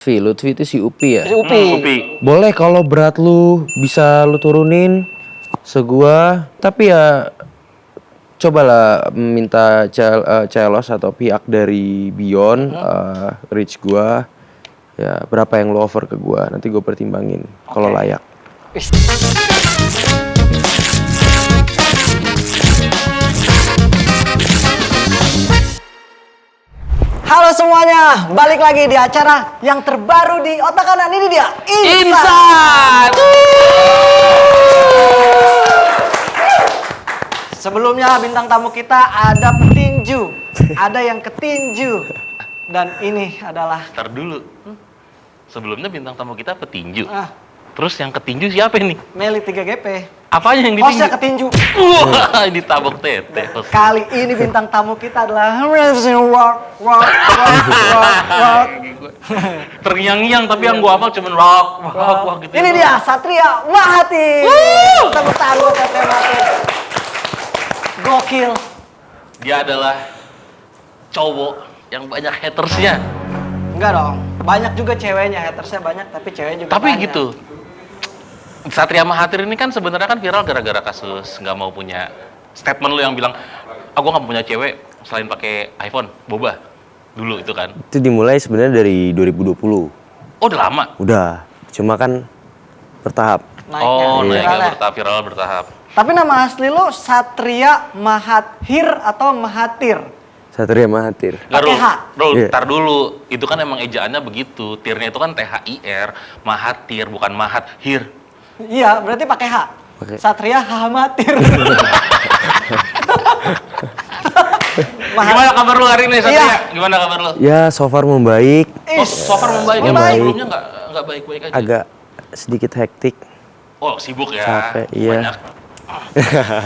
Lutfi itu si Upi ya? Si Upi. Boleh kalau berat lu bisa lu turunin segua, tapi ya cobalah minta celos atau pihak dari Beyond reach gua ya berapa yang lu offer ke gua, nanti gua pertimbangin kalau layak. Halo semuanya, balik lagi di acara yang terbaru di Otak Kanan. Ini dia, Insan. Sebelumnya bintang tamu kita ada petinju, ada yang ketinju, dan ini adalah Ntar dulu. Sebelumnya bintang tamu kita petinju. ah, Terus yang ketinju siapa nih? Meli 3GP. Apanya yang ditinju? Hostnya ketinju. Wah, ditabok tete. Kali ini bintang tamu kita adalah rock. Terngiang-ngiang tapi yang gua hafal cuman rock gitu. Ini dia Satria Mahati. Tepuk tangan buat Satria Mahati. Gokil. Dia adalah cowok yang banyak hatersnya. Enggak dong, banyak juga ceweknya, hatersnya banyak, tapi ceweknya juga Tapi banyak. gitu. Satria Mahathir ini kan sebenarnya kan viral gara-gara kasus nggak mau punya statement lu yang bilang, aku nggak mau punya cewek selain pakai iPhone, boba dulu itu kan. Itu dimulai sebenarnya dari 2020. Oh udah lama. Udah, cuma kan bertahap. Naiknya viral bertahap. Tapi nama asli lo Satria Mahathir atau Mahathir? Satria Mahathir. Pakai H? Iya. Tar dulu. Itu kan emang ejaannya begitu. Tirnya itu kan THIR, Mahathir, bukan Mahathir. Iya, berarti pakai H. Pakai. Satria Hamathir. Gimana kabar lu hari ini, Satria? Iya. Gimana kabar lu? Ya, so far membaik, Oh, so far membaik. Membaik. Emang sebelumnya nggak baik-baik aja? agak sedikit hektik. Oh, sibuk ya. Capek, iya. Banyak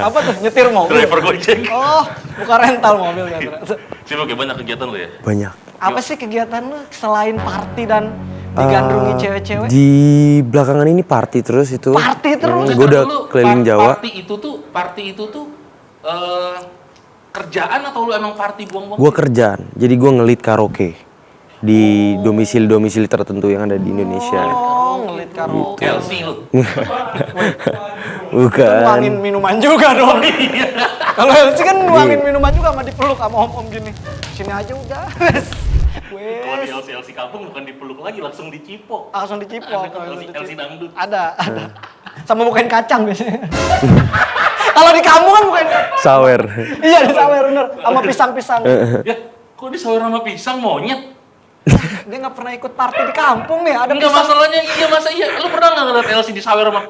Apa tuh? Nyetir mobil? driver Gojek. Oh, bukan rental mobilnya ternyata. Sibuk ya, banyak kegiatan lu ya? Banyak. Apa sih kegiatan lo selain party dan digandrungi cewek-cewek? Di belakangan ini party terus itu. Party terus? Gue udah Ntar dulu, keliling Jawa. Party itu tuh kerjaan atau lu emang party buang-buang? Gue kerjaan, jadi gue ngelit karaoke di domisili-domisili tertentu yang ada di Indonesia. Oh, ngelit karaoke. LC lu. Bukan. Nuangin minuman juga dong. Kalau LC kan nuangin minuman juga sama dipeluk sama om-om gini. Sini aja udah. Kalau di Wes. LC kampung bukan dipeluk lagi, langsung dicipok. Langsung dicipok. Ada LC dangdut. Ada. Sama bukain kacang biasanya. Kalau di kampung kan bukain kacang. Sawer. Iya, di sawer bener. Sama pisang-pisang. Ya, kok di sawer sama pisang monyet? Dia nggak pernah ikut party di kampung nih. Ada Enggak, pisang. masalahnya iya, masa iya? Lu pernah nggak ngeliat LC di sawer sama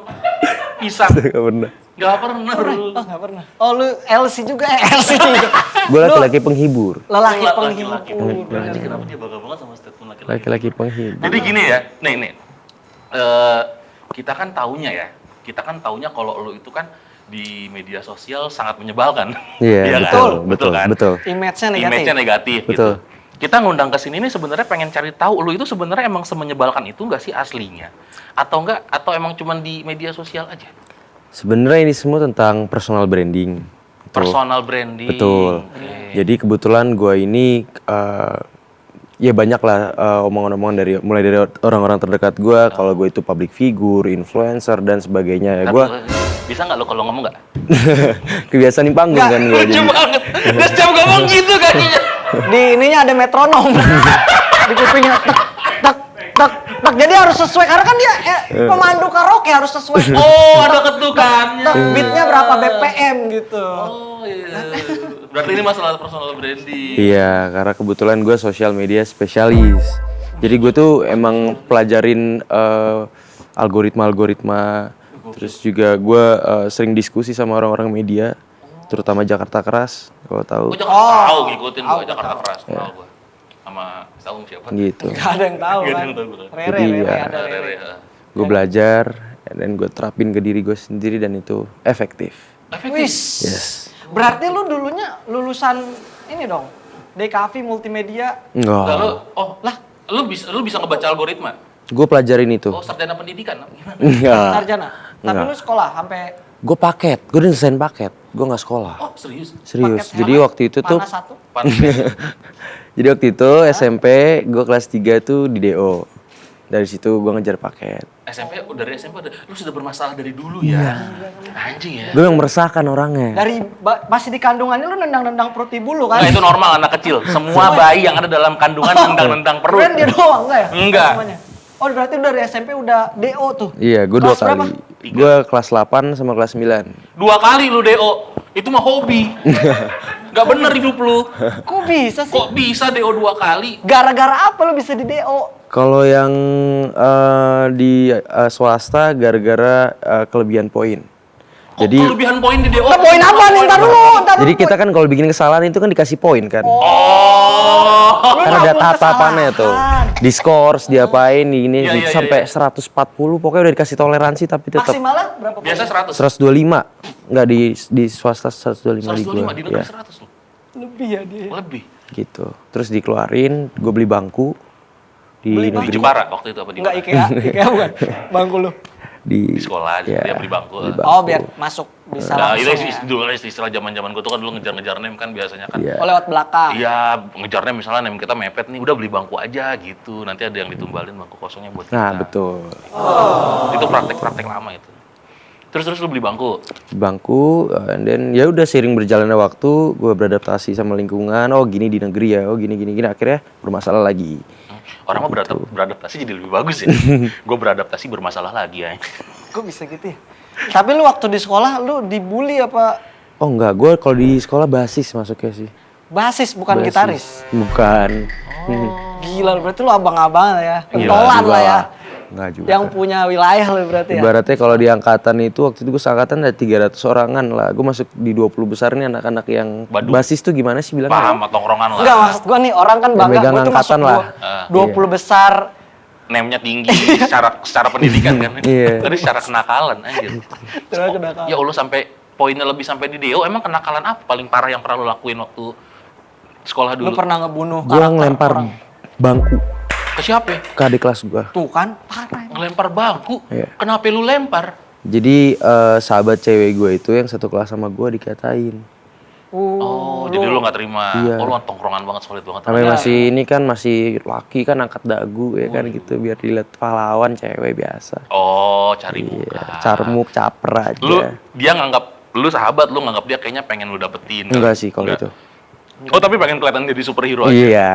pisang? Gak pernah. Nggak pernah. Oh, nggak pernah. Oh, lu LC juga? LC juga. Gue laki-laki penghibur. Lelaki Laki-laki. penghibur. Berarti kenapa dia bangga banget sama statement laki-laki? Laki-laki penghibur. Jadi gini ya, nih. Kita kan taunya kalau lo itu kan di media sosial sangat menyebalkan. Iya, kan? betul, kan? betul. Image-nya negatif. Image-nya negatif Betul. gitu. Kita ngundang ke sini nih sebenarnya pengen cari tahu lo itu sebenarnya emang semenyebalkan itu nggak sih aslinya? Atau enggak? Atau emang cuman di media sosial aja? Sebenarnya ini semua tentang personal branding. Itu. Personal branding. Betul. Oke. Jadi kebetulan gue ini ya banyak lah omongan-omongan mulai dari orang-orang terdekat gue kalau gue itu public figure, influencer dan sebagainya. Ya gue Bisa nggak lo kalau ngomong nggak? kebiasaan di panggung kan gue. Lucu banget. Dia setiap ngomong gitu kayaknya. Di ininya ada metronom. Di kupingnya tek tek tek tek. Jadi harus sesuai karena kan dia pemandu karaoke harus sesuai. Oh, ada ketukannya. Tek, beatnya berapa BPM gitu. Oh iya. Berarti ini masalah personal branding. Iya, karena kebetulan gue sosial media spesialis. Jadi gue tuh emang pelajarin algoritma. Terus juga gue sering diskusi sama orang-orang media, terutama Jakarta Keras, kalau tahu. Gue Jakarta tahu, ngikutin gue Jakarta Keras, tahu gue. Sama tahu siapa? Gitu. Gak ada yang tahu Gak ada kan. yang tahu gue. Rere, Jadi, Rere ya. ada Rere. Gue belajar, dan gue terapin ke diri gue sendiri dan itu efektif. Wis. Yes. Berarti lu dulunya lulusan ini dong. DKV multimedia. Enggak, Oh, lu bisa ngebaca algoritma? gue pelajarin itu. Oh, sarjana pendidikan gimana? Enggak. Sarjana. Tapi Enggak. lu sekolah sampai Gue paket, gue udah desain paket. Gue nggak sekolah. Oh, serius? Serius. paket Jadi mana? waktu itu tuh, Mana satu? jadi waktu itu SMP gue kelas 3 tuh di DO. Dari situ gue ngejar paket. Dari SMP lu sudah bermasalah dari dulu ya. Anjing ya. Gue yang meresahkan orangnya. Dari masih di kandungannya lu nendang-nendang perut ibu lu kan? Nah, itu normal anak kecil. Semua bayi yang ada dalam kandungan nendang-nendang perut. Keren dia doang enggak ya? Enggak. Semuanya. Oh berarti dari SMP udah DO tuh? Iya, gue 2 Kelas berapa? kali. Gue kelas 8 sama kelas 9. 2 kali lu DO. Itu mah hobi. Gak bener hidup lu. Kok bisa sih? Kok bisa DO 2 kali? Gara-gara apa lu bisa di DO? Kalau yang di swasta gara-gara kelebihan poin. Jadi Kelebihan poin di DO. Nah, poin apa nih? Ntar dulu. jadi kita kan kalau bikin kesalahan itu kan dikasih poin kan. Oh. Lu Kan ada ngelakuin tatapannya tuh. kesalahan. Diskors, diapain, ini Iya, iya, sampai iya. 140 pokoknya udah dikasih toleransi tapi tetap Maksimalnya berapa poin? Biasa 100. 125. Enggak di swasta 125 di 125 gua. di negeri Ya, 100 lu. Lebih ya dia. Lebih. gitu. Terus dikeluarin, gue beli bangku di Beli Di negeri Jepara waktu itu apa di Enggak mana? IKEA bukan? Bangku lu. di Sekolah aja, ya, dia beli bangku. Oh biar masuk bisa Nah, itu langsung ya. dulu istilah zaman-zaman gue tuh kan dulu ngejar-ngejar nem kan biasanya kan. Iya. Oh lewat belakang. Iya, ngejar nem misalnya nem kita mepet nih, udah beli bangku aja gitu. Nanti ada yang ditumbalin bangku kosongnya buat kita. Nah, betul. Itu praktek-praktek lama itu. Terus lu beli bangku. Bangku, and then ya udah seiring berjalannya waktu, gue beradaptasi sama lingkungan. Oh gini di negeri ya, oh gini akhirnya bermasalah lagi. Orang mah beradaptasi jadi lebih bagus ya. Gue beradaptasi bermasalah lagi ya. Kok bisa gitu ya? Tapi lu waktu di sekolah lu dibully apa Oh enggak, gue kalau di sekolah basis masuknya sih. basis bukan Basis. gitaris? Bukan. Gila berarti lu abang-abang ya. Iya, Pentolan juga lah ya. Enggak juga. Yang punya wilayah lu berarti ya. Ibaratnya kalau di angkatan itu, waktu itu gue seangkatan ada 300 orangan lah. Gue masuk di 20 besar nih anak-anak yang Badung. basis tuh gimana sih bilangnya? Paham sama tongkrongan lah. Enggak maksud gua nih orang kan bangga megang gua tuh masuk angkatan lah. 20 besar. Nemnya tinggi secara pendidikan kan. Iya. Tadi secara kenakalan anjir. Terus kenapa? Ya Allah sampai poinnya lebih sampai di DO, emang kenakalan apa paling parah yang pernah lo lakuin waktu sekolah Lu dulu? pernah ngebunuh Gue karakter ngelempar orang. bangku Ke siapa? ke adik kelas gue. Tuh kan parah. Ngelempar bangku? Iya. Kenapa lu lempar? Jadi sahabat cewek gue itu yang satu kelas sama gue dikatain. Oh, jadi lu nggak terima. Iya. Oh, lu tongkrongan banget, solid banget. Namanya masih ini kan masih laki kan angkat dagu ya kan gitu biar dilihat pahlawan cewek biasa. Oh, cari Iya, muka. carmuk caper aja. Lu dia nganggap lu sahabat, lu nganggap dia kayaknya pengen lu dapetin. Enggak sih kalau Enggak. itu. Oh, tapi pengen kelihatan jadi superhero aja. Iya.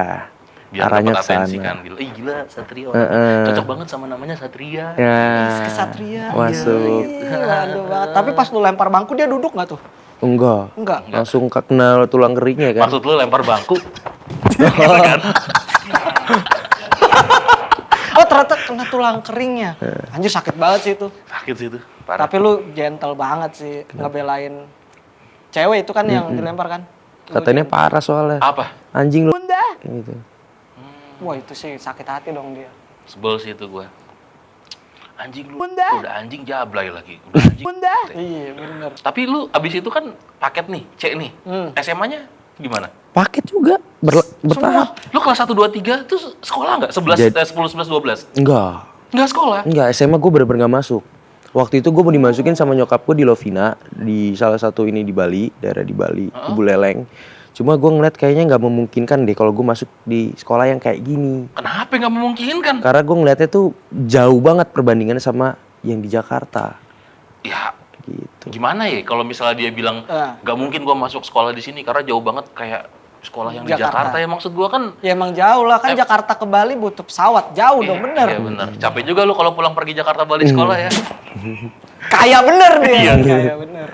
Biar Arahnya dapat ke atensi sana. kan. Gila Satria. Heeh. Cocok banget sama namanya Satria. Ya. Kesatria. Masuk. Waduh banget. Tapi pas lu lempar bangku dia duduk nggak tuh? Enggak. Enggak. Langsung kena tulang keringnya kan. Maksud lu lempar bangku? Oh ternyata kena tulang keringnya. Anjir sakit banget sih itu. Sakit sih itu. Parah. Tapi lu gentle banget sih ngebelain cewek itu kan yang dilempar kan. Lu Katanya parah soalnya. Apa? Anjing lu. Kayak gitu. Wah itu sih sakit hati dong dia. Sebel sih itu gua. Anjing lu. Udah anjing jablay lagi. Udah anjing. Iya bener. Tapi lu abis itu kan paket nih, C nih. SMA-nya gimana? Paket juga bertahap. Lu kelas 1 2 3 tuh sekolah enggak? 11 Jadi- 10 11 12. Enggak. Enggak sekolah. Enggak, SMA gue bener-bener gak masuk. Waktu itu gue mau dimasukin sama nyokap gue di Lovina, di salah satu ini di Bali, daerah di Bali, di Buleleng. Cuma gue ngeliat kayaknya nggak memungkinkan deh kalau gue masuk di sekolah yang kayak gini. Kenapa nggak memungkinkan? Karena gue ngeliatnya tuh jauh banget perbandingannya sama yang di Jakarta. Ya, Gitu. gimana ya kalau misalnya dia bilang nggak mungkin gua masuk sekolah di sini karena jauh banget kayak sekolah yang di Jakarta. Jakarta ya maksud gua kan. Ya emang jauh lah kan Jakarta ke Bali butuh pesawat jauh dong bener. Iya bener. Capek juga lu kalau pulang pergi Jakarta balik sekolah ya. Kaya bener dia. Iya. Kaya bener.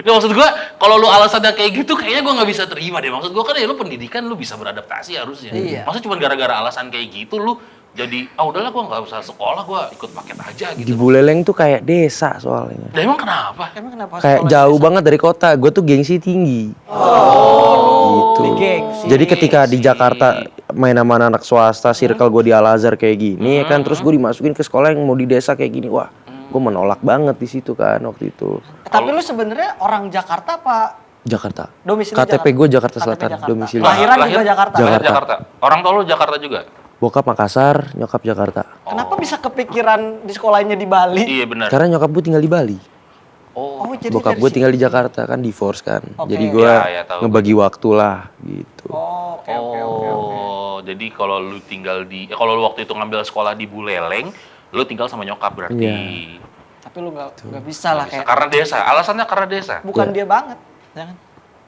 Nggak, maksud gua kalau lu alasannya kayak gitu kayaknya gua nggak bisa terima deh. Maksud gua kan ya lu pendidikan lu bisa beradaptasi harusnya. Iya. Masa cuma gara-gara alasan kayak gitu lu jadi udahlah gua nggak usah sekolah, gua ikut paket aja Di gitu. Buleleng tuh kayak desa soalnya. Ya emang kenapa? Emang kenapa Kayak sekolah jauh di desa? banget dari kota. Gue tuh gengsi tinggi. Gitu. Di gengsi. Jadi ketika di Jakarta main sama anak swasta, circle gue di Al Azhar kayak gini, ya kan, terus gue dimasukin ke sekolah yang mau di desa kayak gini, wah, gue menolak banget di situ kan waktu itu. Tapi lu sebenarnya orang Jakarta apa Jakarta. domisili KTP gue Jakarta KTP Selatan, Jakarta. domisili. Lahiran juga Jakarta. Lahir Jakarta. Jakarta. Orang tua lu Jakarta juga? Bokap Makassar, nyokap Jakarta. Kenapa bisa kepikiran di sekolahnya di Bali? Iya benar. Karena nyokap gue tinggal di Bali. Oh, Oh, jadi Bokap dari gue situ. tinggal di Jakarta kan, divorce kan. Oke. Jadi gue Ya, tahu. ngebagi waktu lah gitu. Oh, oke oke oke oke. Oh, jadi kalau lu tinggal kalau lu waktu itu ngambil sekolah di Buleleng, lu tinggal sama nyokap berarti. Iya. Tapi lu nggak bisa lah kayak. Karena desa, alasannya karena desa. Bukan dia banget, jangan.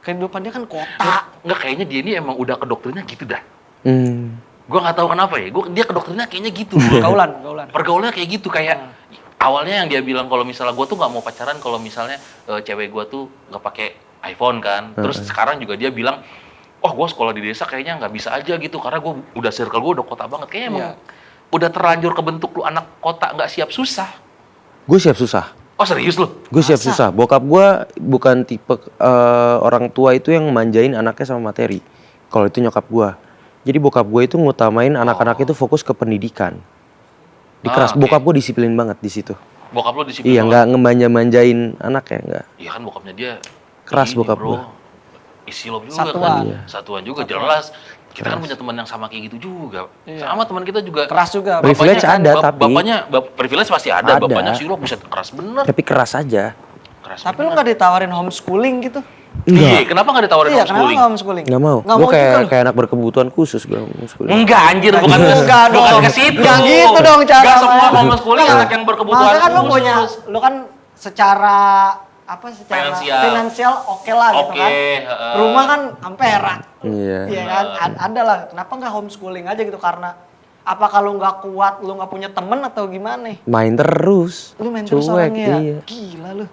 Kehidupan dia kan kota. Enggak, kayaknya dia ini emang udah ke dokternya gitu dah. Gua nggak tahu kenapa ya, dia ke dokternya kayaknya gitu. Gaulan. Pergaulannya kayak gitu, kayak awalnya yang dia bilang kalau misalnya gua tuh nggak mau pacaran kalau misalnya cewek gua tuh nggak pakai iPhone kan. Terus sekarang juga dia bilang, oh gua sekolah di desa kayaknya nggak bisa aja gitu karena gua udah circle gua udah kota banget. Kayaknya emang udah terlanjur kebentuk lu anak kota nggak siap susah. Gue siap susah. Oh serius lu? Gue siap susah. Bokap gue bukan tipe orang tua itu yang manjain anaknya sama materi. Kalau itu nyokap gue. Jadi bokap gue itu ngutamain anak-anak itu fokus ke pendidikan. Dikeras. Bokap gue disiplin banget di situ. Bokap lu disiplin? Iya, nggak ngemanja-manjain anaknya, nggak. Iya kan bokapnya dia Keras bokap bro. gue. Isi lo juga Satuan. kan. Iya. Satuan juga jelas. Kita kan punya teman yang sama kayak gitu juga. Iya. Sama teman kita juga. Keras juga. Privilege Bapaknya ada, tapi- privilege pasti ada. Ada. Bapaknya si lo bisa keras bener. Tapi keras aja. Keras Tapi lu bener. nggak ditawarin homeschooling gitu? Iya, kenapa nggak ditawarin Iya, kenapa homeschooling? nggak homeschooling? Nggak mau. Nggak Gue mau kayak juga lu. kayak anak berkebutuhan khusus gue homeschooling. Enggak anjir, bukan Enggak dong. bukan ke situ. Nggak gitu dong cara. Enggak semua mainnya. homeschooling Nggak. anak yang berkebutuhan Maksudnya kan lu khusus. punya, lu kan secara finansial oke lah gitu Oke, kan. heeh. Rumah kan ampera. Iya. Iya kan, ada lah. Kenapa nggak homeschooling aja gitu? Karena apa kalau nggak kuat, lu nggak punya temen atau gimana? Main terus. Lu main terus Cuek, orangnya ya? iya. Gila lu.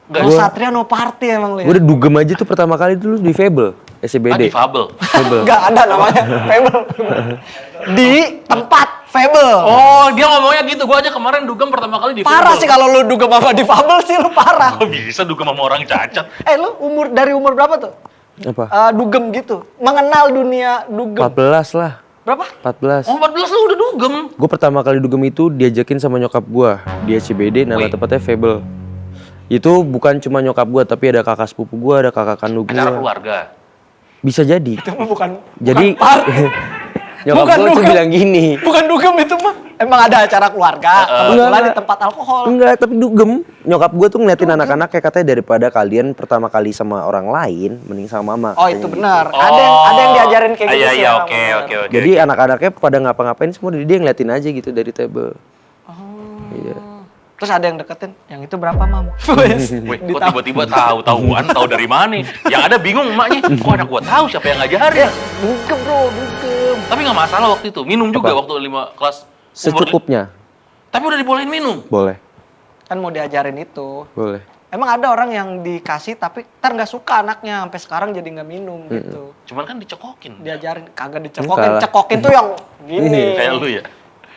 Nggak, No Gua- Satria no party emang lu ya? Gue udah dugem aja tuh pertama kali dulu di Fable, SCBD. difabel. Fable. Nggak ada namanya Fable. Di tempat Fable. Oh, dia ngomongnya gitu. Gua aja kemarin dugem pertama kali di Parah Fable. sih kalau lu dugem sama difabel sih lu parah. Kok bisa dugem sama orang cacat? Lu dari umur berapa tuh? Apa? Dugem gitu. Mengenal dunia dugem. 14 lah. Berapa? 14. Oh, 14 lu udah dugem. Gue pertama kali dugem itu diajakin sama nyokap gue di SCBD, nama Wih. tempatnya Fable. Itu bukan cuma nyokap gue, tapi ada kakak sepupu gue, ada kakak kandung gue. Acara keluarga. Bisa jadi. Itu mah bukan Jadi bukan party. nyokap Bukan gue tuh dugem. bilang gini. Bukan dugem itu mah. Emang ada acara keluarga, kebetulan Enggak. di tempat alkohol. Enggak, tapi dugem. Nyokap gue tuh ngeliatin anak-anak kayak katanya daripada kalian pertama kali sama orang lain, mending sama mama. Oh, katanya itu gitu. benar. Ada yang diajarin kayak gitu Iya, sih. iya, emang oke, benar. oke, oke. Jadi anak-anaknya pada ngapa-ngapain semua dia ngeliatin aja gitu dari table. Iya. Terus ada yang deketin, yang itu berapa, Mam? Wih, kok tiba-tiba tahu-tahuan, tahu dari mana? Yang ada bingung emaknya. Kok anak gua tahu siapa yang ngajarin? Dugem, Bro, dugem. Tapi nggak masalah waktu itu. Minum juga Apa? waktu 5 kelas. Secukupnya. Tapi udah dibolehin minum. Boleh. Kan mau diajarin itu. Boleh. Emang ada orang yang dikasih tapi ntar nggak suka anaknya sampai sekarang jadi nggak minum gitu. Cuman kan dicekokin. Diajarin kagak Enggak dicekokin, lah. cekokin tuh yang gini. Kayak lu ya.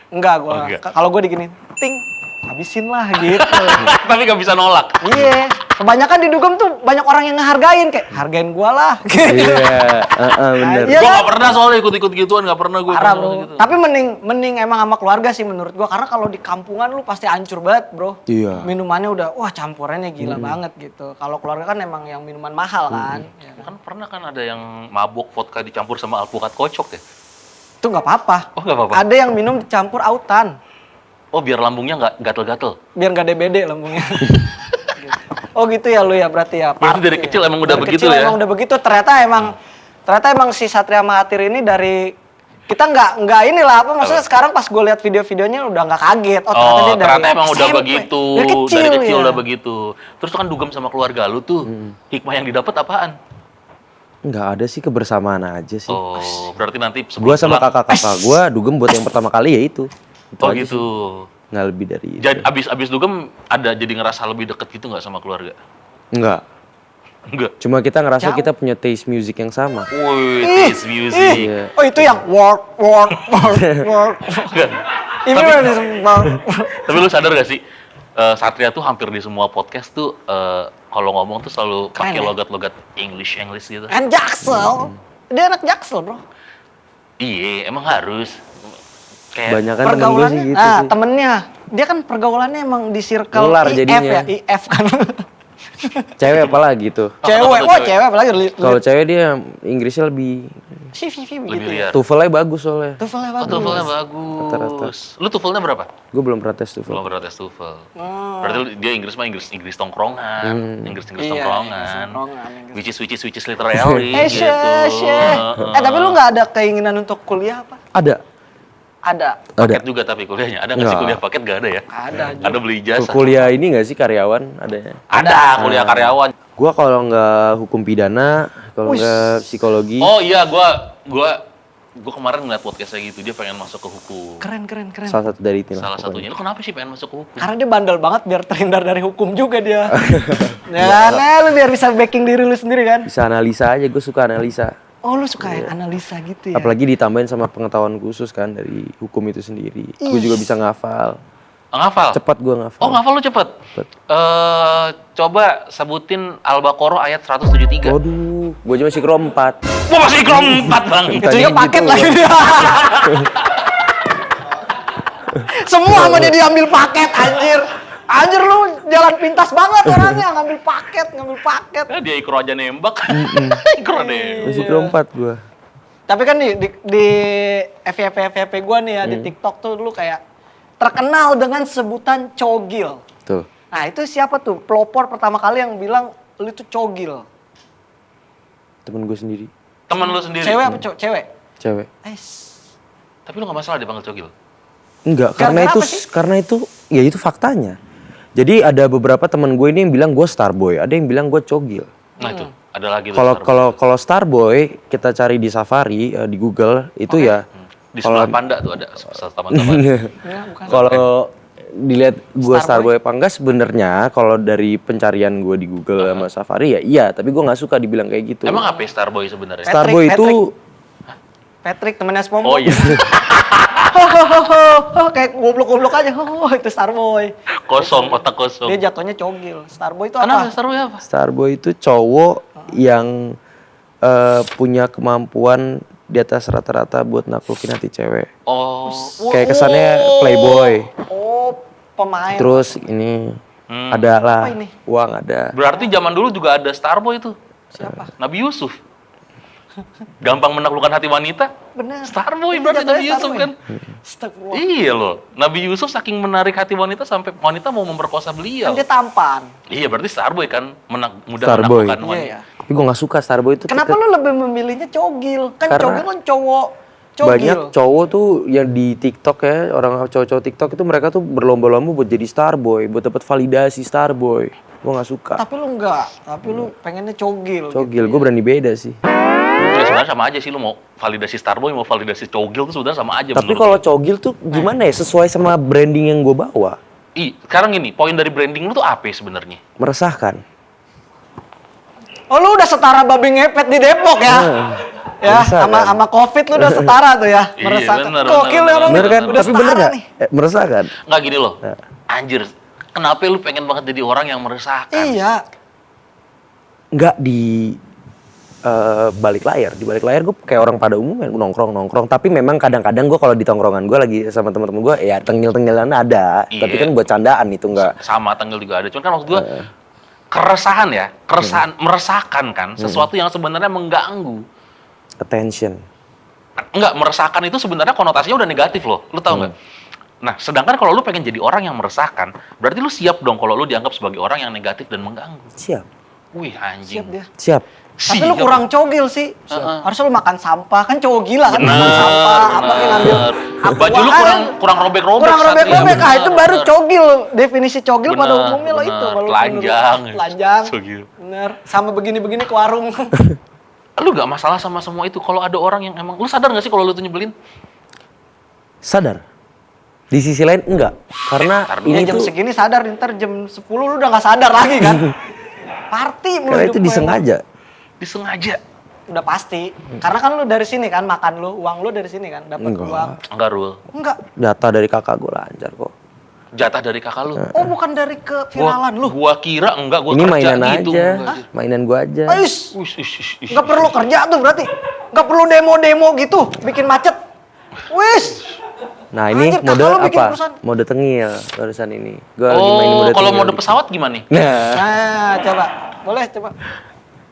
Enggak gua. Oh, enggak. Kalau gua diginin, ting, habisin lah gitu. Tapi nggak bisa nolak. Iya, kebanyakan di dugem tuh banyak orang yang ngehargain kayak hargain gua lah. Iya, bener. Iya. Gua nggak pernah soalnya ikut-ikut gituan, nggak pernah gua. Parah, ikut Bro. gitu. Tapi mending emang sama keluarga sih menurut gua karena kalau di kampungan lu pasti hancur banget, Bro. Iya. Minumannya udah wah campurannya gila banget gitu. Kalau keluarga kan emang yang minuman mahal kan. Ya kan? Kan pernah kan ada yang mabuk vodka dicampur sama alpukat kocok ya? Itu nggak apa-apa. Oh nggak apa-apa. Ada yang minum dicampur autan. Oh biar lambungnya nggak gatel-gatel. Biar nggak DBD lambungnya. Oh gitu ya lu ya berarti ya. Berarti Party dari ya. kecil emang udah Dari begitu kecil ya? Emang udah begitu. Ternyata emang si Satria Mahathir ini dari kita nggak inilah apa maksudnya sekarang pas gue lihat video-videonya udah nggak kaget. Oh ternyata dia dari ternyata emang udah SMP. begitu. Dari kecil, ya. udah begitu. Terus tuh kan dugem sama keluarga lu tuh. Hikmah yang didapat apaan? Nggak ada sih, kebersamaan aja sih. Oh, berarti nanti sebelum Gua sama pulang- kakak-kakak gua dugem buat yang pertama kali ya itu. Itu Oh aja gitu. sih. Nggak lebih dari itu. Jadi abis dugem ada jadi ngerasa lebih deket gitu nggak sama keluarga? Enggak. Enggak. Cuma kita ngerasa Jauh. kita punya taste music yang sama. Wih, Ih, taste music. Iya. Oh itu yang work. Enggak. Ini Tapi- work. Tapi lu sadar gak sih? Satria tuh hampir di semua podcast tuh kalau ngomong tuh selalu Keren, pakai ya? logat-logat English gitu. Kan Jaksel. Dia anak Jaksel, Bro. Iya, emang harus. Kayak Banyak kan temen gue sih Pergaulannya, gitu nah sih. temennya. Dia kan pergaulannya emang di circle Nular IF jadinya. ya, IF kan. Cewek apalagi tuh. Cewek, kenapa tuh wah cewek? cewek apalagi Kalau cewek dia Inggrisnya lebih begitu Lebih ya. liar. TOEFL-nya bagus soalnya. TOEFL-nya Oh, bagus. TOEFL-nya Rata-rata. bagus. Lu TOEFL-nya berapa? Gue belum pernah tes Belum TOEFL. pernah tes TOEFL. Berarti dia Inggris mah Inggris tongkrongan. Inggris Iya, tongkrongan. tongkrongan. Which is literally gitu. Tapi lu nggak ada keinginan untuk kuliah apa? Ada. Ada. Paket juga tapi kuliahnya. Ada nggak sih Nggak. kuliah paket? Nggak ada ya? Ada. Ada beli ijazah. Kuliah ini nggak sih karyawan adanya? Ada kuliah karyawan. Gua kalau nggak hukum pidana, kalau nggak psikologi. Oh iya, gua kemarin ngeliat podcastnya gitu, dia pengen masuk ke hukum. Keren. Salah satu dari itu lah Salah pokoknya. satunya. Lu kenapa sih pengen masuk ke hukum? Karena dia bandel banget biar terhindar dari hukum juga dia. Ya, lu biar bisa backing diri lu sendiri kan. Bisa analisa aja, gue suka analisa. Oh, lu suka analisa gitu ya. Apalagi ditambahin sama pengetahuan khusus kan dari hukum itu sendiri. Gue juga bisa ngafal. Ngafal? Cepat gue ngafal. Oh, ngafal lu cepet? Coba sebutin Al-Baqarah ayat 173. Waduh, gue aja masih krom 4. Gua masih krom 4, Bang. Itu juga Tadi paket gitu, lagi dia. Semua sama dia diambil paket, anjir. Anjir lu jalan pintas banget orangnya, ngambil paket. Nah, dia ikro aja nembak. Ikro nembak. Masih krom 4 gue. Tapi kan di FYP gua nih ya, di TikTok tuh lu kayak terkenal dengan sebutan cogil. Tuh. Nah itu siapa tuh pelopor pertama kali yang bilang lu itu cogil? Temen gue sendiri. Temen lu sendiri? Cewek apa cowok? Cewek? Cewek. Tapi lu gak masalah dipanggil cogil? Enggak, Gara-gara apa sih? karena itu ya itu faktanya. Jadi ada beberapa teman gue ini yang bilang gue Starboy, ada yang bilang gue cogil. Nah itu, ada lagi tuh. Kalau Starboy kita cari di Safari di Google itu ya. Di sebelah Panda tuh ada taman safari. Ya, bukan. Kalau dilihat gue Starboy. Starboy apa enggak sebenarnya kalau dari pencarian gue di Google sama Safari ya iya, tapi gue nggak suka dibilang kayak gitu. Emang apa ya Starboy sebenarnya? Starboy itu Patrick temennya SpongeBob. Oh iya, Kayak goblok-goblok aja. Itu Starboy. kosong, otak kosong. Dia jatuhnya cogil. Starboy itu Kenapa apa? Starboy apa? Starboy itu cowok yang punya kemampuan di atas rata-rata buat naklukin hati cewek. Oh, Kayak kesannya playboy. Oh, pemain. Terus ini ada lah, Apa ini? uang ada. berarti zaman dulu juga ada Starboy tuh. Siapa? Nabi Yusuf. Gampang menaklukkan hati wanita. Bener. Starboy Itu berarti jatuhnya Nabi Yusuf Starboy. kan. Astagfirullah. Iya loh, Nabi Yusuf saking menarik hati wanita sampai wanita mau memperkosa beliau. Kan dia tampan. Iya berarti Starboy kan mudah Starboy. menaklukkan Iya, wanita. ya. Tapi gue nggak suka Starboy itu. Kenapa lu lebih memilihnya cogil? Kan Karena cogil kan cowok cogil. banyak cowok tuh yang di TikTok ya, orang cowok-cowok TikTok itu mereka tuh berlomba-lomba buat jadi Starboy, buat dapat validasi Starboy. Gue nggak suka. Tapi lu enggak. Tapi lu pengennya cogil. Cogil, gue berani beda sih. Ya sebenarnya sama aja sih lu mau validasi Starboy mau validasi cogil tuh sebenarnya sama aja. Tapi menurut kalau cogil tuh gimana ya, sesuai sama branding yang gue bawa. sekarang gini, poin dari branding lu tuh apa sebenarnya? Meresahkan. Oh lu udah setara babi ngepet di Depok ya? Ya, Meresahkan. sama Covid lu udah setara tuh ya. Iya, Meresahkan. bener, Gokil bener, ya orang. Bener kan? Udah Tapi bener setara nggak? nih. Meresahkan. Nggak gini loh, anjir. Kenapa lu pengen banget jadi orang yang meresahkan? Iya. Nggak di balik layar. Di balik layar gue kayak orang pada umumnya nongkrong. Tapi memang kadang-kadang gue kalau di tongkrongan gue lagi sama teman-teman gue ya tengil-tengilan ada. Iya. Tapi kan buat candaan itu nggak. Sama tanggal juga ada. Cuman kan maksud gua keresahan ya, meresahkan kan, sesuatu yang sebenarnya mengganggu. Attention. Enggak, meresahkan itu sebenarnya konotasinya udah negatif loh. Lu tahu nggak? Nah, sedangkan kalau lu pengen jadi orang yang meresahkan, berarti lu siap dong kalau lu dianggap sebagai orang yang negatif dan mengganggu. Siap. Wih, anjing. Siap dia. Siap. Tapi lu kurang cogil sih. Harusnya lu makan sampah. Kan cowok gila kan makan Bener, sampah. Apa yang ngambil bener. aqua Baju lu kan? kurang robek-robek. Kurang Satria. robek-robek. Ah, itu baru Bener. cogil. Definisi cogil pada Bener, umumnya lo bener. itu. Kalau Telanjang. Telanjang. Cogil. Bener. Sama begini-begini ke warung. Lu gak masalah sama semua itu. Kalau ada orang yang emang, lu sadar gak sih kalau lu tuh nyebelin? Sadar. Di sisi lain enggak. Karena Ini ini jam tuh segini sadar, ntar jam 10 lu udah gak sadar lagi kan? Party mulu karena hidup itu lu disengaja. Disengaja. emang. Udah pasti. Karena kan lu dari sini kan makan lu, uang lu dari sini kan, dapat Enggak. uang. Enggak, Rul. Enggak. Data dari kakak gue lancar kok. Jatah dari kakak lu. Oh, bukan dari keviralan lu. Gua kira enggak, gua Ini kerja mainan gitu. aja. Enggak. Mainan gue aja. Ais, Uish, ish, ish, ish. nggak perlu kerja tuh berarti. Nggak perlu demo-demo gitu, bikin macet. Wis. Nah ini Anjir, kakak mode lu bikin apa? perusahaan. Mode tengil barusan ini. Gue lagi main Oh, mode kalau tengil mode dikit. pesawat gimana nih? Nah, Nah, coba. Boleh coba.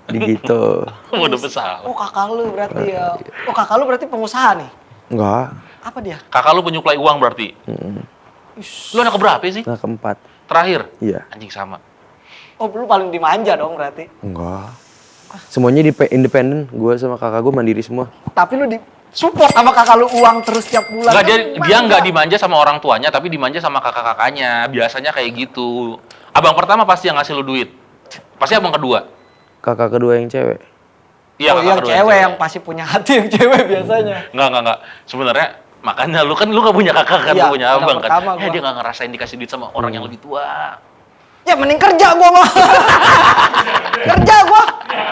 gitu. Mode pesawat. Oh kakak lu berarti ya. Oh kakak lu berarti pengusaha nih. Enggak. Apa dia? Kakak lu penyuplai uang berarti? Lu anak keberapa sih? Nah, keempat. Terakhir? Iya. Anjing sama. Oh lu paling dimanja dong berarti. Enggak. Semuanya independen. Gue sama kakak gue mandiri semua. Tapi lu di support sama kakak lu uang terus tiap bulan. Enggak, Kan dia nggak dimanja sama orang tuanya, tapi dimanja sama kakak-kakaknya. Biasanya kayak gitu. Abang pertama pasti yang ngasih lu duit. Pasti abang kedua. Kakak kedua yang cewek. Iya, Oh kakak yang kedua cewek yang pasti punya hati yang cewek biasanya. Enggak. Sebenarnya makanya lu gak punya kakak kan, Iya, lu punya anak abang kan. pertama gua. Dia gak ngerasain dikasih duit sama orang yang lebih tua. Ya mending kerja gua mah. Kerja gua.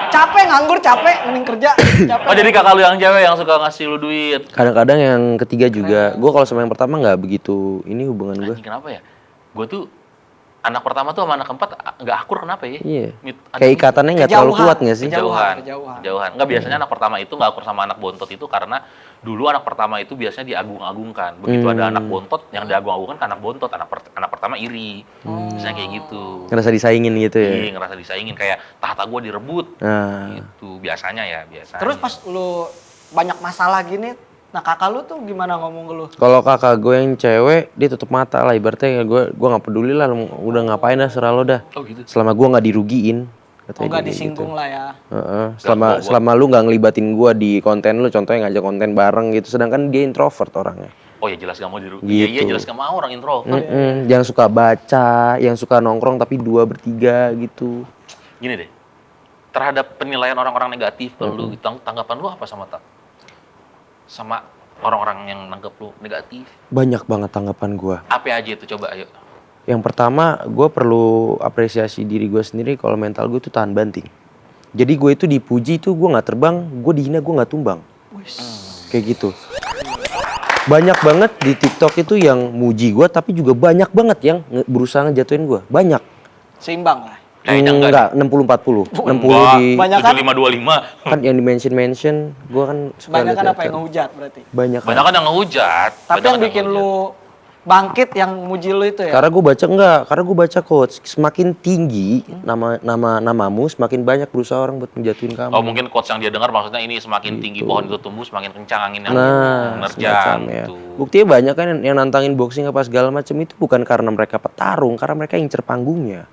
Capek nganggur capek mending kerja. Capek. Oh jadi kakak lu yang cewek yang suka ngasih lu duit. Kadang-kadang yang ketiga juga. Gue kalau sama yang pertama nggak begitu ini hubungan gue. Anjing kenapa ya? Gue tuh anak pertama tuh sama anak keempat nggak akur kenapa ya? Iya. Ada Kayak ikatannya nggak terlalu Kejauhan. kuat nggak sih? Kejauhan. Kejauhan. Nggak, biasanya anak pertama itu nggak akur sama anak bontot itu karena dulu anak pertama itu biasanya diagung-agungkan. Begitu ada anak bontot yang diagung-agungkan ke anak bontot, anak pertama iri. Biasanya kayak gitu. Ngerasa disaingin gitu ya. Iya, ngerasa disaingin kayak tahta gue direbut. Nah, Gitu biasanya ya, biasanya. Terus pas lu banyak masalah gini, nah kakak lu tuh gimana ngomong ke lu? kalau kakak gue yang cewek dia tutup mata lah ibaratnya gue nggak peduli lah lu udah ngapain dah serah lo dah. Oh gitu. Selama gue nggak dirugiin. Oh nggak disinggung lah ya. Selama lu nggak ngelibatin gue di konten lu, contohnya ngajak konten bareng gitu. Sedangkan dia introvert orangnya. Oh ya jelas gak mau dirugiin. Gitu. Iya jelas gak mau orang introvert. Yang suka baca, yang suka nongkrong tapi 2 bertiga gitu. Gini deh, terhadap penilaian orang-orang negatif ke lu, tanggapan lu apa sama orang-orang yang nanggep lu negatif? Banyak banget tanggapan gue. Apa aja itu, coba ayo. Yang pertama, gue perlu apresiasi diri gue sendiri kalau mental gue tuh tahan banting. Jadi gue itu dipuji tuh gue nggak terbang, gue dihina gue nggak tumbang. Kayak gitu. Banyak banget di TikTok itu yang muji gue, tapi juga banyak banget yang berusaha ngejatuhin gue. Banyak. Seimbang lah. Kayaknya Enggak, 60-40. 60 di... Banyak kan? 75-25. Kan yang di-mention, gue kan suka Banyak kan apa liat-liatan. yang ngehujat berarti? Banyak Banyak kan yang ngehujat. Tapi banyak yang kan bikin ngehujat. lu bangkit yang muji lu itu ya? Karena gue baca quotes, semakin tinggi namamu, semakin banyak berusaha orang buat menjatuhin kamu. Oh mungkin quotes yang dia dengar maksudnya ini semakin tinggi pohon itu tumbuh, semakin kencang angin yang Nah, menerjang semacamnya. gitu. Buktinya banyak kan yang nantangin boxing apa segala macam itu bukan karena mereka petarung, karena mereka incer panggungnya.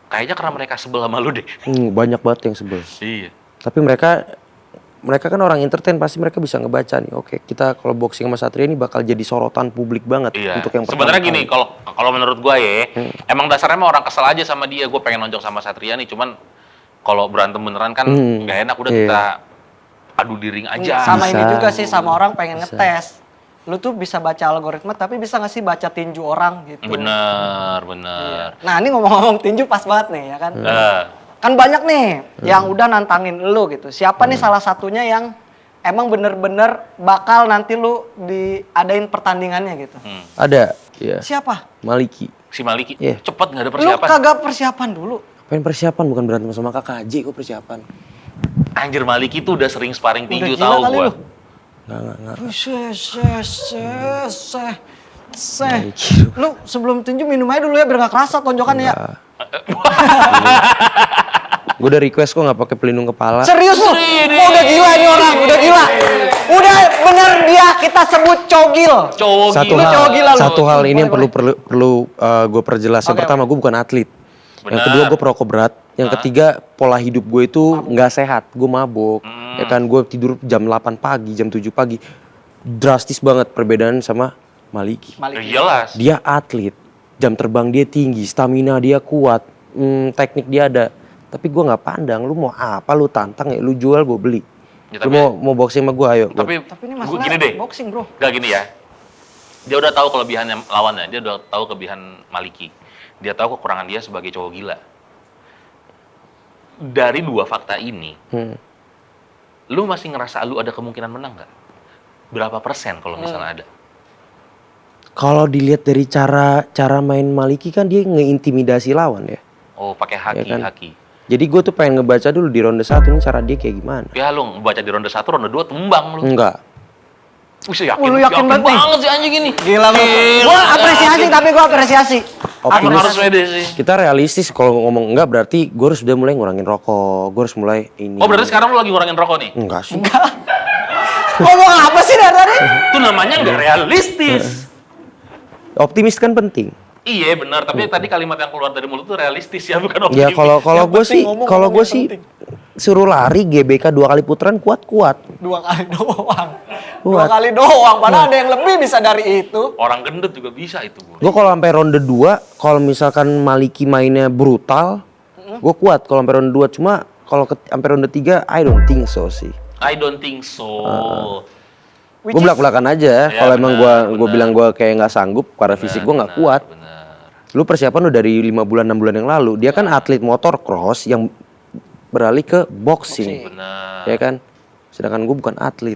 Kayaknya karena mereka sebel sama lu deh. Banyak banget yang sebel. Iya. Tapi mereka kan orang entertain, pasti mereka bisa ngebaca nih. Oke, kita kalau boxing sama Satria ini bakal jadi sorotan publik banget Iya. untuk yang Sebenarnya pertama gini, kali. kalau menurut gua ya, emang dasarnya mah orang kesel aja sama dia. Gue pengen nonjok sama Satria nih, cuman kalau berantem beneran kan nggak enak. Udah Iya. kita adu di ring aja. Sama ini Bisa. juga sih, sama orang pengen ngetes. Lu tuh bisa baca algoritma, tapi bisa nggak sih baca tinju orang gitu? Bener. Nah ini ngomong-ngomong tinju pas banget nih ya kan? Kan banyak nih yang udah nantangin lu gitu. Siapa nih salah satunya yang emang bener-bener bakal nanti lu diadain pertandingannya gitu? Ada, ya. Siapa? Maliki. Si Maliki, Iya. cepet nggak ada Lu persiapan. kagak persiapan dulu. Pengen persiapan bukan berantem sama kakak Haji, kok persiapan. Anjir, Maliki tuh udah sering sparring Udah tinju gila tahu kali gua. lu. Nggak. Seh. Lu sebelum tinju minum aja dulu ya biar gak kerasa tonjokannya ya. Gue udah request kok nggak pakai pelindung kepala. Serius lu? Oh, udah gila ini orang, udah gila. Udah bener dia kita sebut cogil. Cowok Satu gila. hal, cowok gila lu. satu hal ini yang Boleh, perlu gue perjelas. Yang Oke, pertama, gue bukan atlet. Yang Benar. kedua, gue perokok berat. Yang ketiga, pola hidup gue itu nggak sehat. Gue mabok. Ya kan, gue tidur jam 8 pagi, jam 7 pagi. Drastis banget perbedaan sama Maliki. Jelas. Dia atlet, jam terbang dia tinggi, stamina dia kuat, teknik dia ada. Tapi gue nggak pandang. Lu mau apa? Lu tantang ya, lu jual, gue beli. Ya, Lu tapi- mau boxing sama gue, ayo. Tapi Tapi ini gua masalah gini deh. boxing, Bro. Gak gini ya. Dia udah tahu kelebihannya lawannya, dia udah tahu kelebihan Maliki. Dia tahu kekurangan dia sebagai cowok gila. Dari dua fakta ini, lu masih ngerasa lu ada kemungkinan menang nggak? Berapa persen kalau misalnya ada? Kalau dilihat dari cara main Maliki kan dia ngeintimidasi lawan ya. Oh, pakai haki, Ya kan? haki. Jadi gue tuh pengen ngebaca dulu di ronde 1 ini cara dia kayak gimana. Ya lu baca di ronde 1, ronde 2 tumbang lu. Enggak. Wih, yakin, Lu yakin banget nih? banget sih anjing ini. Gila lu. Gua apresiasi tapi gua apresiasi. optimis. Harus pede sih. Kita realistis kalau ngomong enggak berarti gue harus udah mulai ngurangin rokok. Gue harus mulai ini. Oh berarti sekarang lu lagi ngurangin rokok nih? Enggak sih. Ngomong apa sih dari tadi? Itu namanya nggak realistis. Optimis kan penting. Iya benar, tapi tadi kalimat yang keluar dari mulut tuh realistis ya, bukan optimis. Ya kalau Yang gue penting sih ngomong yang penting. suruh lari GBK 2 kali putaran kuat. 2 kali doang. 2 kali doang, padahal ada yang lebih bisa dari itu. Orang gendut juga bisa itu, Bu. Gue kalau sampai ronde 2, kalau misalkan Maliki mainnya brutal, gue kuat kalau sampai ronde 2. Cuma kalau sampai ronde 3, I don't think so sih. I don't think so. Which Gue is- belak-belakan aja. Ya, Kalau emang benar, gue benar. bilang gue kayak nggak sanggup karena fisik gue nggak kuat. Benar. Lu persiapan lu dari 5 bulan 6 bulan yang lalu. Dia kan atlet motor cross yang beralih ke boxing. Benar. Ya kan? Sedangkan gue bukan atlet.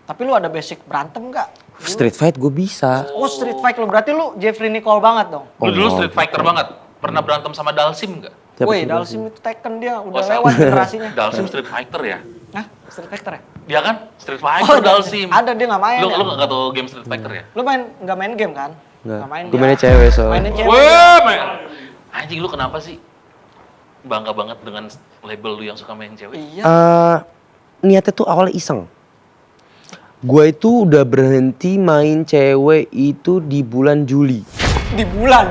Tapi lu ada basic berantem nggak? Street fight gue bisa. Oh street fight lu, berarti lu Jeffrey Nicole banget dong. Lu dulu street fighter banget. Pernah berantem sama Dalsim nggak? Siapa Woi, tuh? Dalsim itu Tekken dia udah Oh, lewat generasinya. Dalsim street fighter ya? Hah? Street fighter ya? Dia kan street fighter Dalsim. Ada dia nggak main. Lu ya? lu nggak tahu game street fighter ya? Lu nggak main game kan? Nggak. main Gue dia. mainnya cewek soalnya. Mainin cewek. Wah, anjing lu kenapa sih bangga banget dengan label lu yang suka main cewek? Iya. Niatnya tuh awalnya iseng. Gue itu udah berhenti main cewek itu di bulan Juli. Di bulan.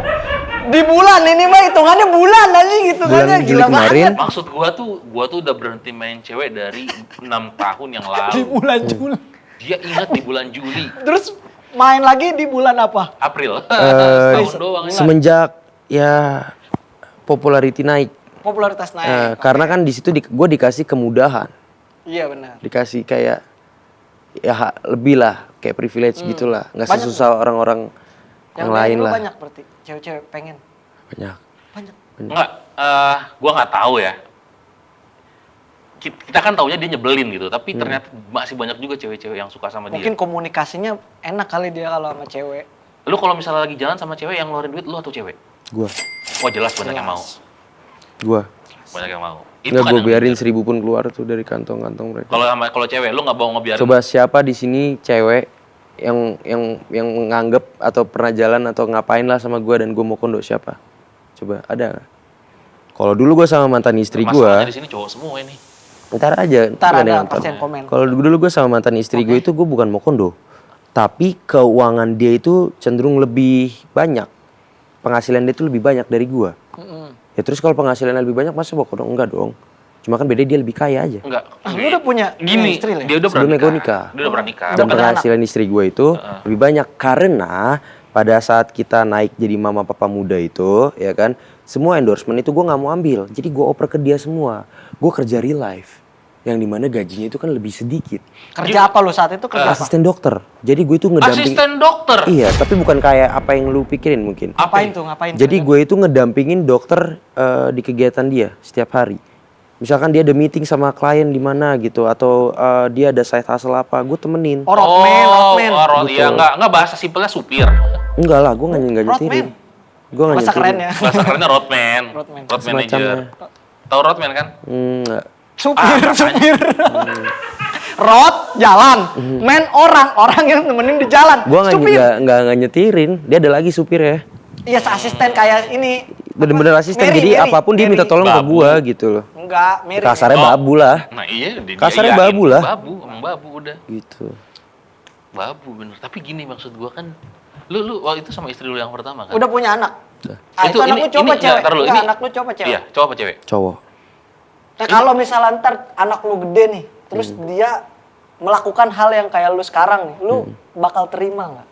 Di bulan ini mah hitungannya bulan aja gitu kan. Bulan Juli Gila kemarin. banget. Maksud gua tuh udah berhenti main cewek dari 6 tahun yang Di lalu. bulan Juli. Dia ingat di bulan Juli, Terus main lagi di bulan apa? April. Setahun doang ya. Semenjak ya popularity naik. Popularitas naik. Karena kan di situ gue dikasih kemudahan, Iya benar. dikasih kayak ya lebih lah, kayak privilege gitulah, nggak Banyak sesusah orang-orang yang lain lu lah. banyak berarti. Cewek-cewek pengen. Banyak. Banyak. Enggak, gua nggak tahu ya. Kita kan taunya dia nyebelin gitu, tapi ternyata masih banyak juga cewek-cewek yang suka sama Mungkin dia. komunikasinya enak kali dia kalau sama cewek. Lu kalau misalnya lagi jalan sama cewek yang ngeluarin duit, lu atau cewek? Gue, Oh jelas banyak yang mau. Banyak yang mau. nggak kan gue yang biarin bener. 1000 pun keluar tuh dari kantong-kantong mereka. Kalau cewek, lu nggak mau ngebiarin. Coba siapa di sini cewek yang nganggep atau pernah jalan atau ngapain lah sama gue dan gue mau kondo, siapa? Coba ada nggak? Kalau dulu gue sama mantan istri gue, Masalahnya di sini cowok semua ini. ntar aja. Ntar nggak ada yang nonton. persen komen. Kalau dulu gue sama mantan istri gue itu gue bukan mau kondo, tapi keuangan dia itu cenderung lebih banyak, penghasilan dia itu lebih banyak dari gue. Ya terus kalau penghasilannya lebih banyak masa mau kondo? Enggak dong. Cuma kan beda dia lebih kaya aja. Enggak. Ah, lu udah punya Gini, istri lah ya? dia udah pernah Sebelumnya gue nikah. Dia udah pernah nikah. Dan Bukan penghasilan istri gue itu lebih banyak karena pada saat kita naik jadi mama papa muda itu, ya kan, semua endorsement itu gue nggak mau ambil. Jadi gue oper ke dia semua. Gue kerja real life, yang dimana gajinya itu kan lebih sedikit. Kerja apa lu saat itu kerja apa? Asisten dokter. Jadi gue itu ngedamping. Asisten dokter. Iya, tapi bukan kayak apa yang lu pikirin mungkin. Ngapain tuh? Ngapain? Jadi tuh? gue itu ngedampingin dokter di kegiatan dia setiap hari. Misalkan dia ada meeting sama klien di mana gitu, atau dia ada side hustle apa, gue temenin. Oh, roadman. Iya, enggak bahasa simpelnya supir. Enggak lah, gue nggak nyetirin. Gue nggak Masa nyetirin. keren ya? Bahasa kerennya roadman. Roadman. Road manager. Semacamnya. Tahu roadman kan? Enggak. Supir. Road, jalan. Man, orang yang nemenin di jalan. Gue Supir. nggak nyetirin. Dia ada lagi supir ya. Iya, asisten kayak ini. Bener-bener asisten. Mary, Jadi Mary, apapun dia Mary. minta tolong ke Babu. gue gitu loh. Enggak, mirip. Kasarnya Oh. babu lah. Nah iya, Kasarnya dia babu iyain. lah. Emang babu udah. Gitu. Babu bener. Tapi gini maksud gua kan, lu waktu itu sama istri lu yang pertama kan? Udah punya anak. Ah, itu anak lu cowok enggak, cewek? ntar dulu, Enggak, ini- anak lu cowok apa cewek? Iya, cowok apa cewek? Cowok. Nah, kalau misalnya ntar anak lu gede nih, terus dia melakukan hal yang kayak lu sekarang nih, lu bakal terima nggak?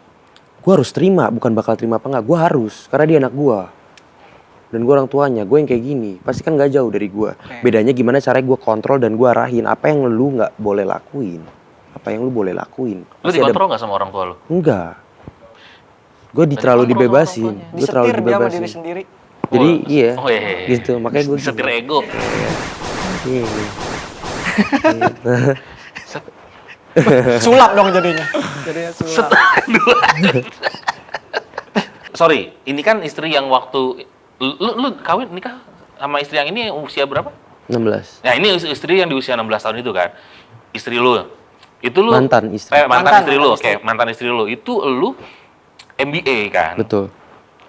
Gue harus terima, bukan bakal terima apa enggak. Gue harus, karena dia anak gue. Dan gue orang tuanya, gue yang kayak gini. Pasti kan gak jauh dari gue. Bedanya gimana caranya gue kontrol dan gue arahin. Apa yang lu gak boleh lakuin. Apa yang lu boleh lakuin. Lu Pasti ada- dikontrol nggak sama orang tua lu? Enggak. Gue terlalu dikontrol sama dibebasin. orang Gue terlalu Disetir dia sama diri dibebasin. sendiri. Jadi iya. Oh iya. Gitu, makanya gue disetir ego. Iya. Sulap dong jadinya. Jadinya sulap. Sorry, ini kan istri yang waktu lu kawin nikah sama istri yang ini usia berapa? 16. Nah, ini istri yang di usia 16 tahun itu kan. Istri lu. Itu lu Mantan istri. mantan Mantan istri lu. istri. Oke, mantan istri lu. Itu lu MBA kan? Betul.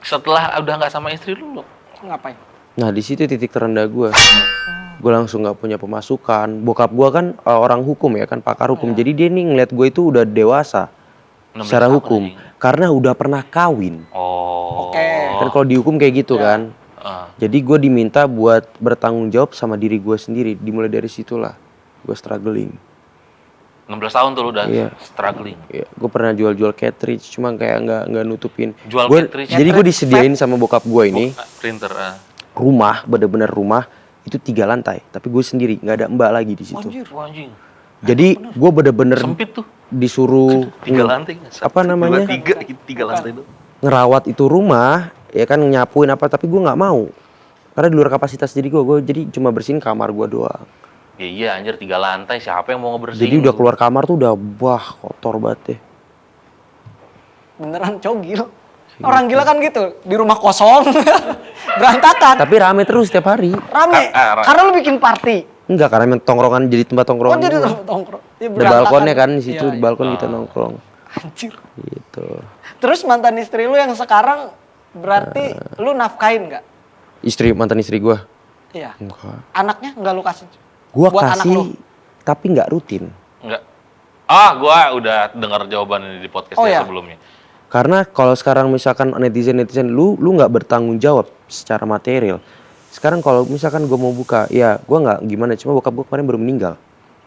setelah udah nggak sama istri lu Ngapain? Nah di situ titik terendah gue. Gue langsung nggak punya pemasukan. Bokap gue kan orang hukum ya kan, pakar hukum. Jadi dia nih ngeliat gue itu udah dewasa 16 secara tahun hukum, anjing. karena udah pernah kawin. Oh. Oke. Kan kalau di hukum kayak gitu kan. Jadi gue diminta buat bertanggung jawab sama diri gue sendiri. Dimulai dari situlah gue struggling. 16 tahun tuh lu udah Iya. struggling. Ya, gue pernah jual-jual cartridge, cuma kayak nggak nutupin. Jual Gua- cartridge? Jadi gue disediain sama bokap gue ini Printer. rumah, bener-bener rumah itu 3 lantai, tapi gue sendiri nggak ada mbak lagi di situ. Anjir. Wah, anjing. Jadi gue bener-bener Sempit tuh. disuruh 3 lantai. apa namanya? 3 lantai tuh. Ngerawat itu rumah, ya kan nyapuin apa, tapi gue nggak mau karena di luar kapasitas diri gue jadi cuma bersihin kamar gue doang. Ya iya anjir 3 lantai siapa yang mau ngebersihin? Jadi udah keluar kamar tuh udah kotor banget deh. Beneran cogil. Orang gila kan gitu, di rumah kosong, berantakan, Tapi rame terus setiap hari. rame. Karena lu bikin party. Enggak, karena emang tongkrongan jadi tempat Oh tongkrongan. jadi gua. tongkrong. Ya, Ada berantakan. balkonnya kan di situ, Iya, di iya. balkon kita nongkrong. Anjir. Gitu. Terus mantan istri lu yang sekarang berarti lu nafkain nggak? Mantan istri gue. Iya. Enggak. Anaknya nggak lu kasih? Gue Buat anak lu? kasih, tapi nggak rutin. Enggak. Gua udah dengar jawaban ini di podcast Oh, ya? sebelumnya. Karena kalau sekarang misalkan netizen lu nggak bertanggung jawab secara material. Sekarang kalau misalkan gue mau buka, ya gue nggak gimana. Cuma bokap gue kemarin baru meninggal.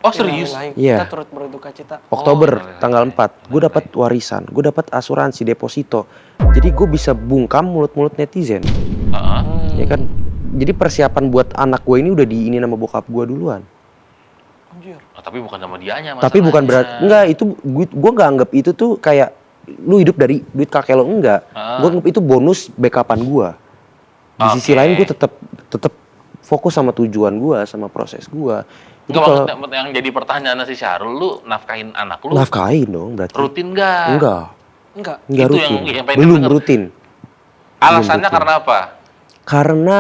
Oh serius? Iya. Kita turut berduka cita. Oktober iya, tanggal 4, gue dapat warisan, gue dapat asuransi deposito. Jadi gue bisa bungkam mulut-mulut netizen. Heeh. Ya kan? Jadi persiapan buat anak gue ini udah ini nama bokap gue duluan. Anjir. Tapi bukan sama dianya Tapi bukan berat, enggak itu gue nggak anggap itu tuh kayak lu hidup dari duit kakek lo, enggak. Gue anggap itu bonus backupan gue. Di sisi Oke. lain gue tetap fokus sama tujuan gue, sama proses gue. Jadi Enggak, kalau maksudnya yang jadi pertanyaan si Syahrul, lu nafkahin anak lu nafkain dong berarti. rutin nggak? Enggak Enggak. Enggak Itu rutin. yang pengen Belum denger. rutin. Alasannya rutin. karena apa? Karena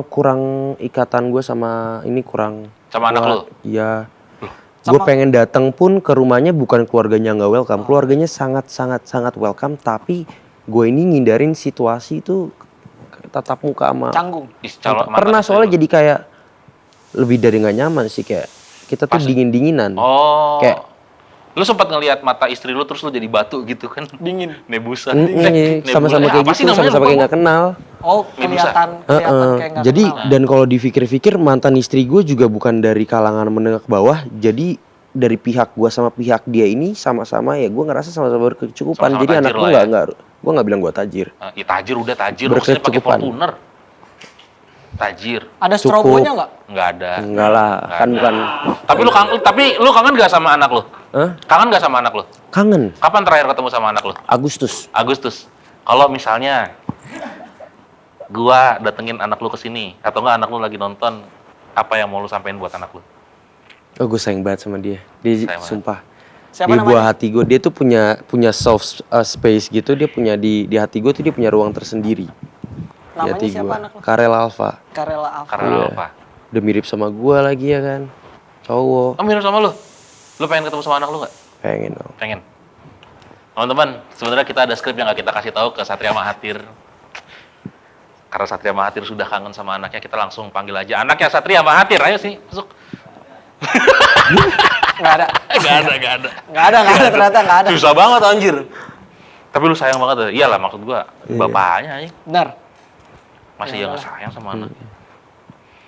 kurang ikatan gue sama ini kurang. Sama anak kuat. lu? Iya. Gue pengen datang pun ke rumahnya bukan keluarganya nggak welcome, keluarganya sangat welcome, tapi gue ini ngindarin situasi itu tatap muka sama. Canggung. Pernah soalnya jadi kayak lebih dari nggak nyaman sih, kayak kita tuh dingin-dinginan. Oh. Kayak lu sempat ngelihat mata istri lu terus lu jadi batu gitu kan? Dingin. Nebusa. sama-sama kayak gitu, sama-sama kayak nggak kenal. Oh, kelihatan kayak nggak Jadi kenal. dan kalau dipikir-pikir mantan istri gue juga bukan dari kalangan menengah ke bawah, jadi dari pihak gue sama pihak dia ini sama-sama ya gue ngerasa sama-sama berkecukupan. Sama-sama Jadi anak tajir gue lah nggak gue nggak bilang gue tajir. Ya tajir udah tajir, lu maksudnya pakai Berkecukupan. Fortuner. Tajir. Ada cukup. strobonya nggak? Nggak ada. Enggak lah, kan bukan. Tapi lu kangen gak sama anak lu? Hah? Kangen gak sama anak lu? Kangen. Kapan terakhir ketemu sama anak lu? Agustus. Agustus. Kalau misalnya gua datengin anak lu ke sini atau enggak anak lu lagi nonton, apa yang mau lu sampein buat anak lu? Oh, gue sayang banget sama dia. Dia Sayang banget. sumpah. Siapa Di namanya? buah hati gue, dia tuh punya soft space gitu. Dia punya di hati gue tuh dia punya ruang tersendiri. Di Namanya hati siapa gua. anak lu? Karel Alfa. Karela Alfa. Karena Iya. apa? Udah mirip sama gue lagi ya kan. Cowok. Oh, mirip sama lu? Lu pengen ketemu sama anak lu nggak? Pengen dong. Pengen. Teman-teman, sebenarnya kita ada skrip yang nggak kita kasih tahu ke Satria Mahathir. Karena Satria Mahathir sudah kangen sama anaknya, kita langsung panggil aja anaknya Satria Mahathir. Ayo sih, masuk. Nggak ada. Nggak ada. Nggak ada ternyata nggak ada. Susah banget anjir. Tapi lu sayang banget ya? Iyalah maksud gua, bapaknya aja. Benar. Masih yang nggak sayang sama anak.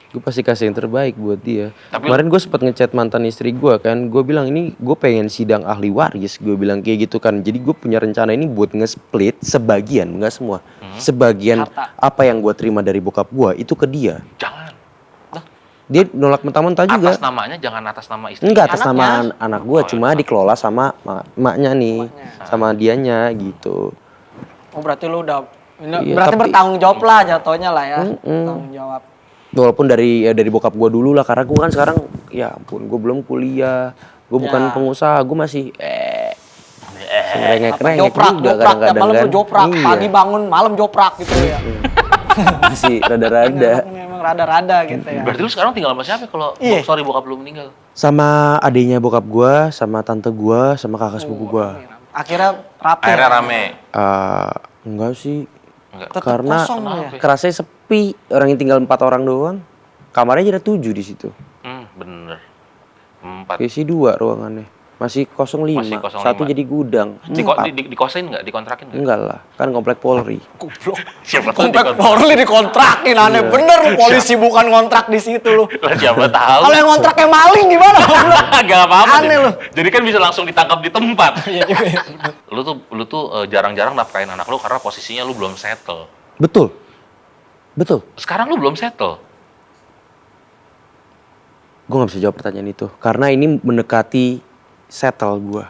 Gue pasti kasih yang terbaik buat dia. Tapi- Kemarin gue sempat ngechat mantan istri gue kan. Gue bilang ini gue pengen sidang ahli waris. Gue bilang kayak gitu kan. Jadi gue punya rencana ini buat nge-split sebagian, nggak semua. Sebagian Harta. apa yang gue terima dari bokap gue itu ke dia. Jangan. Dia nolak mentah-mentah juga. Atas namanya jangan atas nama istri. Enggak atas Anaknya. nama anak gue, cuma dikelola sama emaknya nih, sama dianya gitu. Oh berarti lu udah Iya, berarti tapi- bertanggung jawab lah jatuhnya lah ya. Tanggung jawab. Walaupun dari bokap gue dulu lah, karena gue kan sekarang ya ampun gue belum kuliah, gue bukan Ya. pengusaha, gue masih ngerengek-ngerengek Joprak, juga joprak, tiap kadang-kadang malam kan. lu joprak, Iya, pagi bangun, malam joprak gitu ya. masih rada-rada. Emang rada-rada gitu ya. Berarti lu sekarang tinggal sama siapa kalau Iya. sorry bokap lu meninggal? Sama adiknya bokap gue, sama tante gue, sama kakak sepupu gue. Akhirnya rapi. Akhirnya rame. Enggak sih, Enggak. Tetap Karena kosong lo ya. kerasanya sepi, orang yang tinggal 4 orang doang. Kamarnya aja ada 7 di situ. Bener. 4. Isi 2 ruangannya. Masih 05. Masih 05. Satu jadi gudang. 4. Dikosain nggak? Dikontrakin nggak? Enggak lah, kan komplek Polri. Goblok. Siapa tahu Komplek dikontrak. Polri dikontrakin, aneh bener lu polisi bukan kontrak di situ lu. Lah, siapa tahu. Kalau yang kontraknya maling gimana? Gak apa-apa. Aneh jadi. lu. Jadi kan bisa langsung ditangkap di tempat. Iya juga ya. Lu tuh jarang-jarang nafkain anak lu karena posisinya lu belum settle. Betul. Betul. Sekarang lu belum settle. Gue gak bisa jawab pertanyaan itu. Karena ini mendekati settle gue.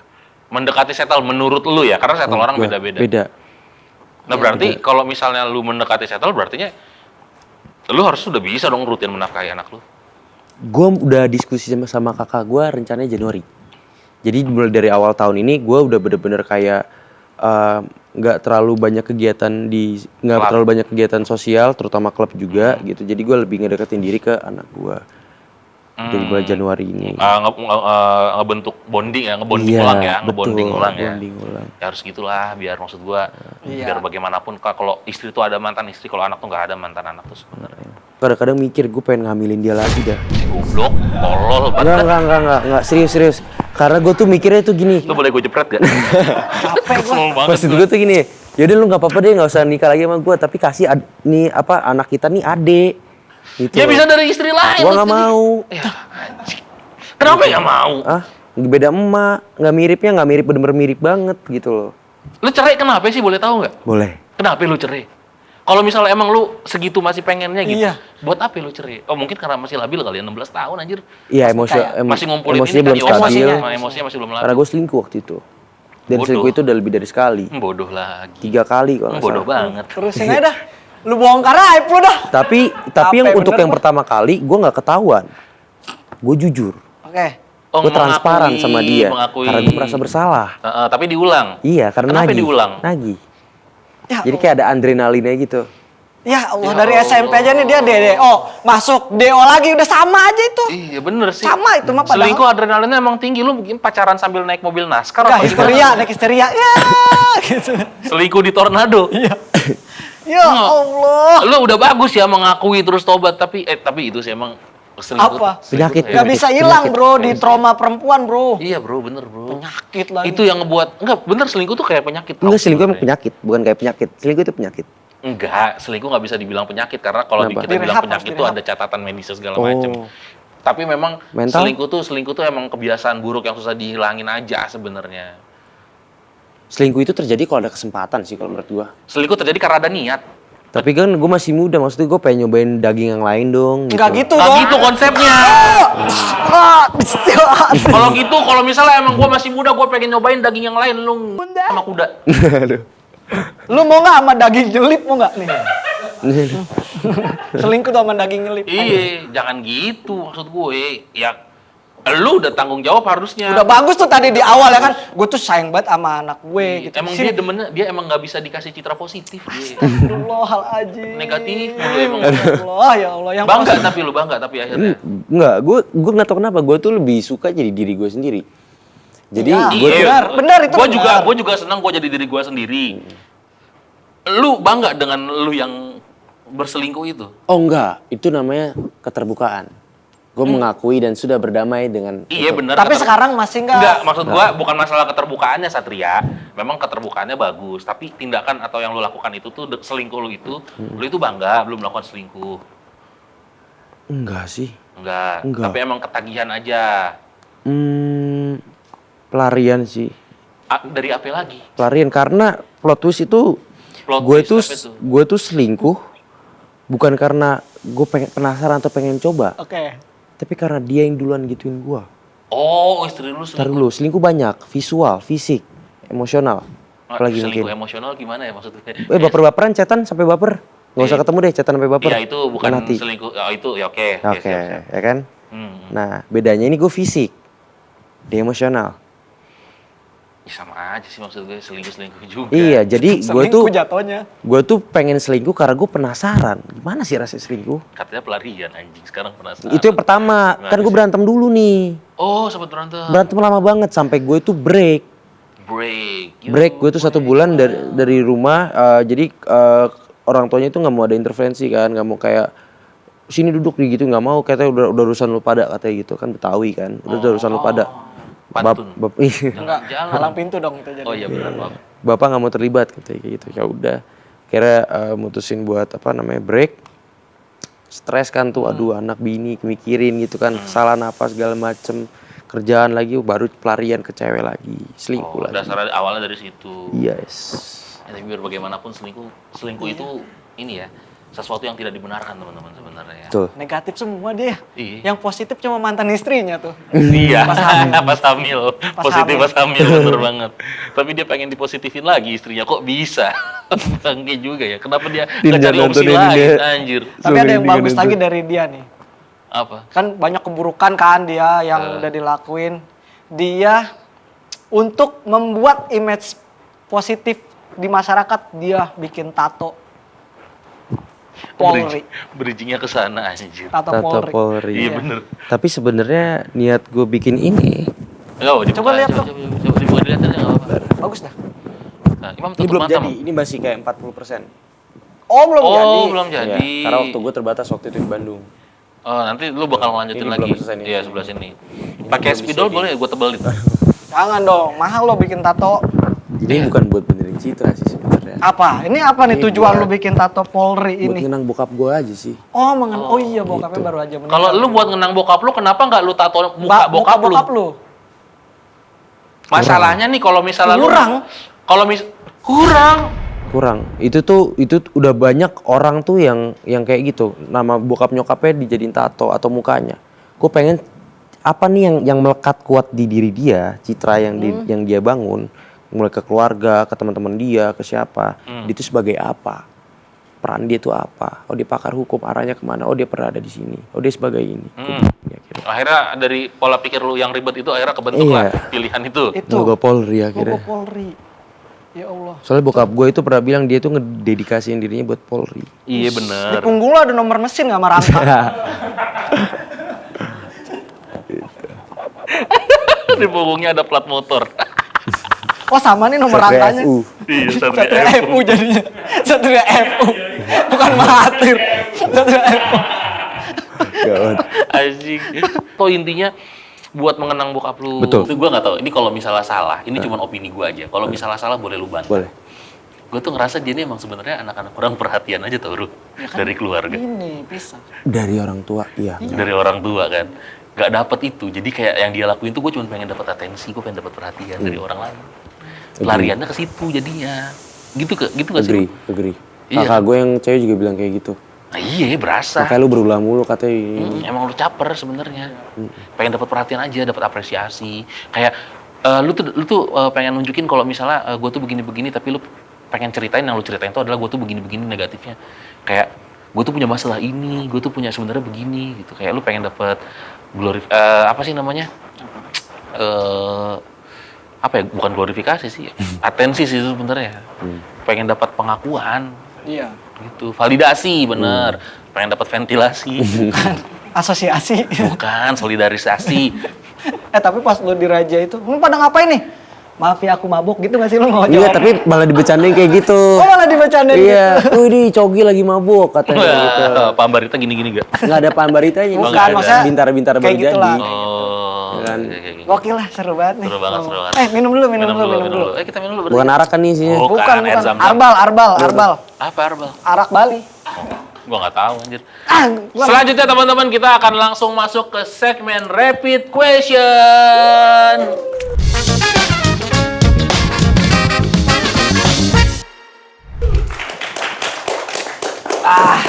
Mendekati settle menurut lu ya, karena settle orang beda-beda. Beda. Nah berarti kalau misalnya lu mendekati settle, berartinya lu harus sudah bisa dong rutin menafkahi anak lu. Gue udah diskusi sama kakak gue rencananya Januari. Jadi mulai dari awal tahun ini gue udah bener-bener kayak nggak terlalu banyak kegiatan sosial, terutama klub juga gitu. Jadi gue lebih ngedeketin diri ke anak gue. Dari bulan Januari ini. Ngebentuk bonding ya, ngebonding ulang ya, ngebonding ulang ya. Bonding ulang. Ya harus gitulah, biar maksud gua, Iya. biar bagaimanapun kalau istri tuh ada mantan istri, kalau anak tuh nggak ada mantan anak tuh sebenarnya. Kadang-kadang mikir gue pengen ngambilin dia lagi dah. Goblok, tolol banget. Enggak, serius. Karena gue tuh mikirnya tuh gini. Lu boleh gue jepret gak? Capek gua. Kesel banget. Maksud gue tuh gini, yaudah lu nggak apa-apa deh, nggak usah nikah lagi sama gue, tapi kasih anak kita nih adek. Gitu. Ya bisa dari istri lain. Gue nggak mau. Ya, anjing. Kenapa ya mau? Beda emak, nggak mirip bener-bener mirip banget gitu loh. Lu cerai kenapa sih, boleh tahu nggak? Boleh. Kenapa lu cerai? Kalau misalnya emang lu segitu masih pengennya gitu, Iya. buat apa lu cerai? Oh mungkin karena masih labil kali ya, 16 tahun anjir. Iya Masih ngumpulin emosinya ini belum kan, stabil. emosinya masih belum labil. Karena gue selingkuh waktu itu. Dan Bodoh. selingkuh itu udah lebih dari sekali. Bodoh lagi. 3 kali kalau nggak Bodoh salah. banget. Terusin aja dah. Lu bongkar aib lu dah. Tapi Capek yang untuk bener yang gua. pertama kali gue nggak ketahuan. Gue jujur. Oke. Oh, Gue transparan mengakui, sama dia. mengakui. Karena gue merasa bersalah. Tapi diulang. Iya, karena Kenapa nagih. diulang? Nagih. Ya, Jadi kayak ada adrenalinnya gitu. Ya Allah, Ya dari Allah. SMP aja nih dia DO, masuk DO lagi udah sama aja itu. Iya bener sih. Sama itu mah padahal. Selingkuh adrenalinnya emang tinggi. Lu mungkin pacaran sambil naik mobil NASCAR Enggak, apa histeria, naik histeria. Ya, gitu. Selingkuh di tornado. Iya. Ya Allah. Lu udah bagus ya mengakui terus tobat, tapi itu sih emang selingkuh. Apa? Penyakit. Gak bisa hilang bro di trauma perempuan bro. Iya bro, bener bro. Penyakit lagi. Itu yang ngebuat, enggak bener, selingkuh tuh kayak penyakit. Enggak, selingkuh emang sebenarnya. penyakit, bukan kayak penyakit. Selingkuh itu penyakit. Enggak, selingkuh nggak bisa dibilang penyakit karena kalau Kenapa? kita bilang Direhab, penyakit harus itu direhab. ada catatan medisnya segala Oh. macam. Tapi memang Mental? selingkuh tuh emang kebiasaan buruk yang susah dihilangin aja sebenarnya. Selingkuh itu terjadi kalau ada kesempatan sih kalau menurut gua. Selingkuh terjadi karena ada niat. Tapi kan gue masih muda, maksudnya gue pengen nyobain daging yang lain dong. Enggak gitu Nggak dong. gitu konsepnya. Kalau gitu, kalau misalnya emang gue masih muda, gue pengen nyobain daging yang lain, lu sama kuda. Aduh. Lu mau nggak sama daging nyelip mau nggak nih? Selingkuh tuh sama daging nyelip. Iya, jangan gitu maksud gue. Ya, lu udah tanggung jawab harusnya. Udah bagus tuh tadi di awal ya kan. Gue tuh sayang banget sama anak gue gitu. Emang Sini. dia demennya, dia emang nggak bisa dikasih citra positif. Dia. Astagfirullahaladzim. Negatif mulu emang. Ya Allah, ya Allah. Yang Bangga positif. tapi lu bangga tapi akhirnya. Enggak, gue nggak tahu kenapa. Gue tuh lebih suka jadi diri gue sendiri. Jadi Ya, gue iya. benar, itu benar. Gue juga senang gue jadi diri gue sendiri. Lu bangga dengan lu yang berselingkuh itu? oh enggak, itu namanya keterbukaan. Gue mengakui dan sudah berdamai dengan Iya itu. benar. Tapi sekarang masih Enggak, nggak. maksud gua bukan masalah keterbukaannya Satria. Memang keterbukaannya bagus, tapi tindakan atau yang lu lakukan itu tuh selingkuh lu itu bangga belum melakukan selingkuh. Enggak sih. Enggak. Enggak. Tapi emang ketagihan aja. Pelarian sih. Dari apa lagi? Pelarian karena plot twist itu Plot gue twist tuh apa itu? gue tuh selingkuh bukan karena gue pengen penasaran atau pengen coba, Oke. tapi karena dia yang duluan gituin gue. Oh, istri lu Ntar selingkuh. dulu, selingkuh banyak, visual, fisik, emosional. Apalagi Selingkuh mungkin. emosional gimana ya maksudnya? Baper-baperan, chatan sampai baper. Nggak usah ketemu deh, chatan sampai baper. Iya itu bukan hati. selingkuh. Oh, itu ya oke. Oke, siap, siap. ya kan? Hmm. Nah, bedanya ini gue fisik. Dia emosional. Ya, sama aja sih maksud gue, selingkuh juga. Iya, jadi gue Selingkuh tuh jatuhnya. pengen selingkuh karena gue penasaran. Gimana sih rasanya selingkuh? Katanya pelarian anjing, sekarang penasaran. Itu yang pertama. Gimana Kan gue sih? berantem dulu nih. Oh, sempat berantem. Berantem lama banget sampai gue tuh break. Break. Break gue tuh 1 bulan dari rumah. Jadi orang tuanya itu nggak mau ada intervensi kan, nggak mau kayak sini duduk gitu, nggak mau, katanya udah urusan lu pada, katanya gitu kan, Betawi kan, udah urusan lu pada. Pantun. Enggak, jalan. halang pintu dong itu jadi. Oh iya benar, maaf. Bapak nggak mau terlibat katanya kayak gitu. Ya udah, kira mutusin buat break. Stres kan tuh, aduh anak bini mikirin gitu kan, kesalahan apa segala macem, kerjaan lagi, baru pelarian ke cewek lagi, selingkuh lagi. Dasarnya awalnya dari situ. Yes. Ya, tapi biar bagaimanapun selingkuh itu ini ya, sesuatu yang tidak dibenarkan teman-teman sebenarnya ya. Betul. Negatif semua dia. Iya. Yang positif cuma mantan istrinya tuh. Iya, Pas hamil. positif hamil. pas hamil bener banget. Tapi dia pengen dipositifin lagi istrinya, kok bisa? Bangke juga ya. Kenapa dia nggak cari opsi lain, anjir? Tapi ada yang bagus lagi dari dia nih. Apa? Kan banyak keburukan kan dia yang udah dilakuin. Dia untuk membuat image positif di masyarakat, dia bikin tato Polri. Bridgingnya ke sana anjir. Tato Tato Polri. Iya bener. Tapi sebenarnya niat gue bikin ini, Coba lihat coba, dong. coba dibuka dilihat aja nggak apa-apa. Bagus dah. Nah, Imam ini tutup belum mata. jadi, Mam. ini masih kayak 40%. Oh belum jadi. Oh, belum jadi. Iya, karena waktu gue terbatas waktu itu di Bandung. Oh, nanti lu bakal ngelanjutin Ini lagi. belum selesai nih. Iya, sebelah sini. Pakai belum spidol bisa boleh ya gua tebelin. Jangan dong, mahal lo bikin tato. Jadi bukan buat benerin citra sih sebenarnya. Apa? Ini apa nih Ini tujuan buat- lu bikin tato Polri Buat ini? ngenang bokap gue aja sih. Oh, oh iya bokapnya baru aja meninggal. Kalau lu buat ngenang bokap lu, kenapa nggak lu tato muka bokap lu? lu. Masalahnya nih kalau misalnya Kurang. Kalau kurang. Kurang. Itu udah banyak orang tuh yang kayak gitu. Nama bokap nyokapnya dijadiin tato atau mukanya. Gue pengen apa nih yang melekat kuat di diri dia, citra yang dia bangun, mulai ke keluarga, ke teman-teman dia, ke siapa. Dia itu sebagai apa? Peran dia tuh apa? Oh dia pakar hukum, arahnya kemana? Oh dia pernah ada di sini. Oh dia sebagai ini. Ya, kira. Akhirnya dari pola pikir lu yang ribet itu akhirnya kebentuk lah pilihan itu. Logo Polri akhirnya. Logo Polri. Ya Allah. Soalnya bokap gue itu pernah bilang dia tuh ngededikasiin dirinya buat Polri. Iya Di bener. punggung lu ada nomor mesin nggak sama rangka? Di punggungnya ada plat motor. Oh sama nih nomor rangkanya. STFU. Iya, Satria FU jadinya. Satria FU. Bukan Mahathir. Satria FU. Gawat. Anjing. Toh intinya buat mengenang bokap lu. Betul. Itu gue nggak tahu. Ini kalau misalnya salah, ini cuma opini gue aja. Kalau misalnya salah boleh lu bantah. Boleh. Gue tuh ngerasa dia ini emang sebenarnya anak-anak kurang perhatian aja tau, Ru. Dari keluarga. Ini pisah. Dari orang tua, iya. Dari orang tua kan. Gak dapet itu. Jadi kayak yang dia lakuin tuh gue cuma pengen dapet atensi, gue pengen dapet perhatian dari orang lain. Lariannya ke situ jadinya. Gitu gak sih? Agree. Iya. Kakak gue yang cewek juga bilang kayak gitu. Nah iya, berasa. Makanya lu berulah mulu katanya. Emang lu caper sebenarnya. Pengen dapat perhatian aja, dapat apresiasi. Kayak lu tuh pengen nunjukin kalau misalnya gue tuh begini-begini, tapi lu pengen ceritain yang lu ceritain itu adalah gue tuh begini-begini negatifnya. Kayak gue tuh punya masalah ini, gue tuh punya sebenarnya begini gitu. Kayak lu pengen dapat apa sih namanya? Apa ya? Bukan glorifikasi sih, atensi sih itu sebenarnya. Pengen dapat pengakuan. Iya. Gitu, validasi bener. Pengen dapat ventilasi. Asosiasi. Bukan, solidarisasi. Tapi pas lu di Raja itu, lu pada ngapain nih? Maaf ya aku mabuk gitu gak sih lu mau jawab? Iya, tapi malah dibecandain kayak gitu. Oh malah dibacain Iya, gitu. ini Cogi lagi mabuk katanya gitu. Pak Ambarita gini-gini gak? Nggak ada pambaritanya. Bukan, nggak ada. maksudnya Bintar-bintar kayak baru gitu lah. jadi. Oh, Kan. kayak Gokil lah, seru banget nih. Seru banget, seru banget. Minum dulu, minum dulu. Kita minum dulu. Bukan arak kan nih isinya. Oh. Bukan. air zam-zam. Arbal. Apa Arbal? Arak Bali. Gua nggak tahu anjir. Gua- Selanjutnya teman-teman kita akan langsung masuk ke segmen Rapid Question.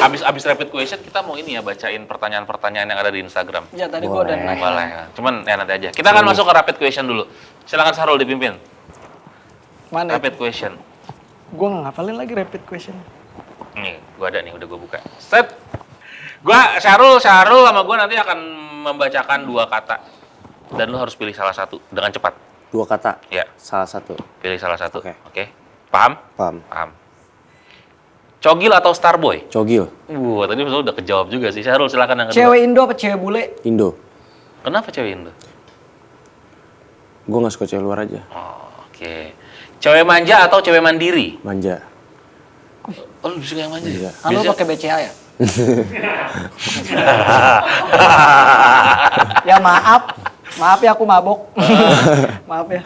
Abis rapid question kita mau ini ya bacain pertanyaan-pertanyaan yang ada di Instagram. Ya tadi gua udah nanya. Boleh. Cuman ya nanti aja. Kita akan masuk ke rapid question dulu. Silakan Sarul dipimpin. Mana? Rapid question. Gua nggak ngapalin lagi rapid question. Nih, gua ada nih, udah gua buka. Set. Gua Syarul sama gua nanti akan membacakan 2 kata. Dan lu harus pilih salah satu dengan cepat. 2 kata. Ya, Salah satu. pilih salah satu. Oke. Oke. Paham? Paham. Paham. Cogil atau Starboy? Cogil. Tadi udah kejawab juga sih. Syarul silakan yang kedua. Cewek Indo apa cewek bule? Indo. Kenapa cewek Indo? Gue nggak suka cewek luar aja. Oh, oke. Cewek manja atau cewek mandiri? Manja. Oh, lu suka yang manja ya? Kan lu pakai BCA ya? Ya maaf ya aku mabok. Maaf ya.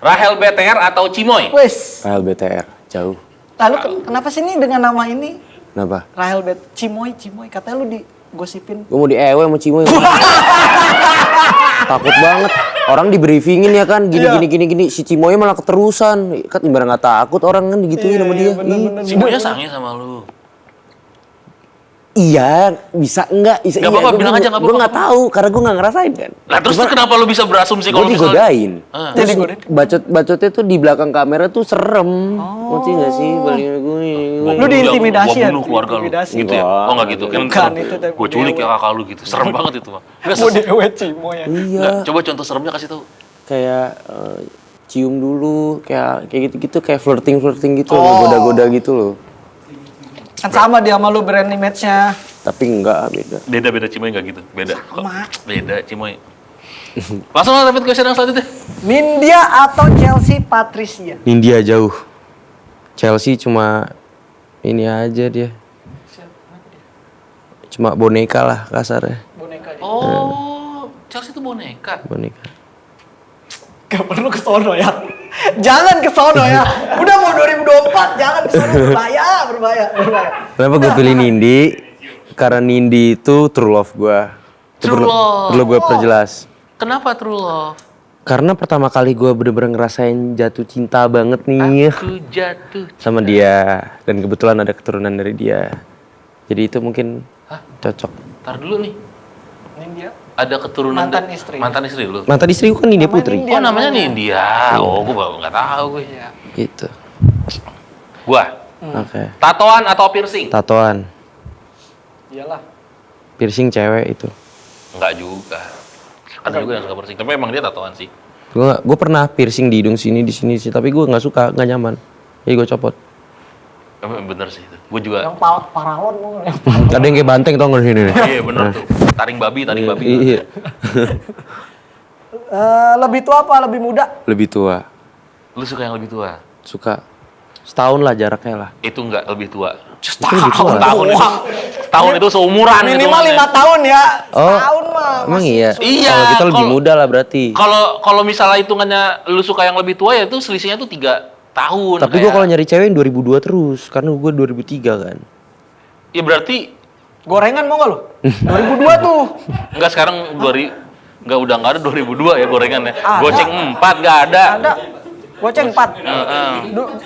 Rahel BTR atau Cimoy? Wes. Rahel BTR, jauh. Lalu kenapa sih ini dengan nama ini? Kenapa? Rahel Cimoy. Katanya lu digosipin. Gue mau di-ewe sama Cimoy. Takut banget. Orang di briefingin ya kan, gini. Si Cimoy malah keterusan. Kan ibarat nggak takut orang kan digituin sama dia. Cimoynya sange sama lu. Iya, bisa enggak? Bisa, Nggak apa-apa, bilang aja nggak Gue apa-apa. nggak tahu, karena gue nggak ngerasain kan. Nah terus tuh kenapa lu bisa berasumsi Gue kalau misalnya... digodain. Jadi godain. Bacotnya tuh di belakang kamera tuh serem. Ngerti nggak sih? Balik gue. Lu diintimidasi ya? Gua bunuh keluarga lu. Diintimidasi. Gitu ya? Oh nggak gitu. Kan Bukan, itu tapi gue culik ya kakak lu gitu. Serem banget itu mah. Mau dewe Cimoy ya? Iya. Nggak, coba contoh seremnya kasih tahu. Kayak cium dulu, kayak gitu-gitu, kayak flirting gitu, goda-goda gitu loh. Kan sama dia sama lu brand image-nya. Tapi enggak, beda. Beda Cimoy nggak gitu. Beda. Sama. Beda Cimoy. Langsung lah rapid question yang selanjutnya. Nindya atau Chelsea Patricia? India jauh. Chelsea cuma ini aja dia. Cuma boneka lah kasarnya. Boneka dia. Oh, Chelsea itu boneka. Boneka. Gak perlu ke sono ya. Jangan ke sono ya. Udah mau 2024, jangan ke sono, berbahaya. Kenapa gue pilih Nindi? Karena Nindi itu true love gue. True love. Perlu gue perjelas. Kenapa true love? Karena pertama kali gue bener-bener ngerasain jatuh cinta banget nih Aku jatuh. sama dia. Dan kebetulan ada keturunan dari dia. Jadi itu mungkin cocok. Ntar dulu nih. Nindya. Ada keturunan Mantan istri. Mantan istri lu. Mantan istri gue kan Nindya Namanya Putri. Nindya. Oh namanya Nindya. Oh gue baru nggak tahu gue. Iya. Gitu. Gua Oke. tatoan atau piercing? Tatoan. Iyalah. Piercing cewek itu. Enggak juga. Ada juga yang suka piercing. Tapi emang dia tatoan sih. Gue pernah piercing di hidung sini di sini sih, tapi gue nggak suka, nggak nyaman. Jadi gue copot. Emang bener sih itu. Gue juga. Yang paralon mau yang Ada yang kayak banteng tau nggak di sini? Iya bener tuh. Taring babi. Iya. lebih tua apa lebih muda? Lebih tua. Lu suka yang lebih tua? Suka. Setahun lah jaraknya lah. Itu enggak lebih tua. lebih tua. Tahun itu seumuran gitu. Minimal 5 tahun ya. Oh, Tahun mah. emang iya? Iya, Kalau kita lebih kalau- muda lah berarti. Kalau misalnya hitungannya lu suka yang lebih tua ya itu selisihnya tuh 3 tahun. Tapi gue kalau nyari cewek yang 2002 terus, karena gue 2003 kan. ya berarti Gorengan mau gak lu? 2002 tuh. enggak sekarang enggak udah enggak ada 2002 ya gorengannya. Ada. Goceng 4 enggak ada. Ada. Goceng 4. Heeh.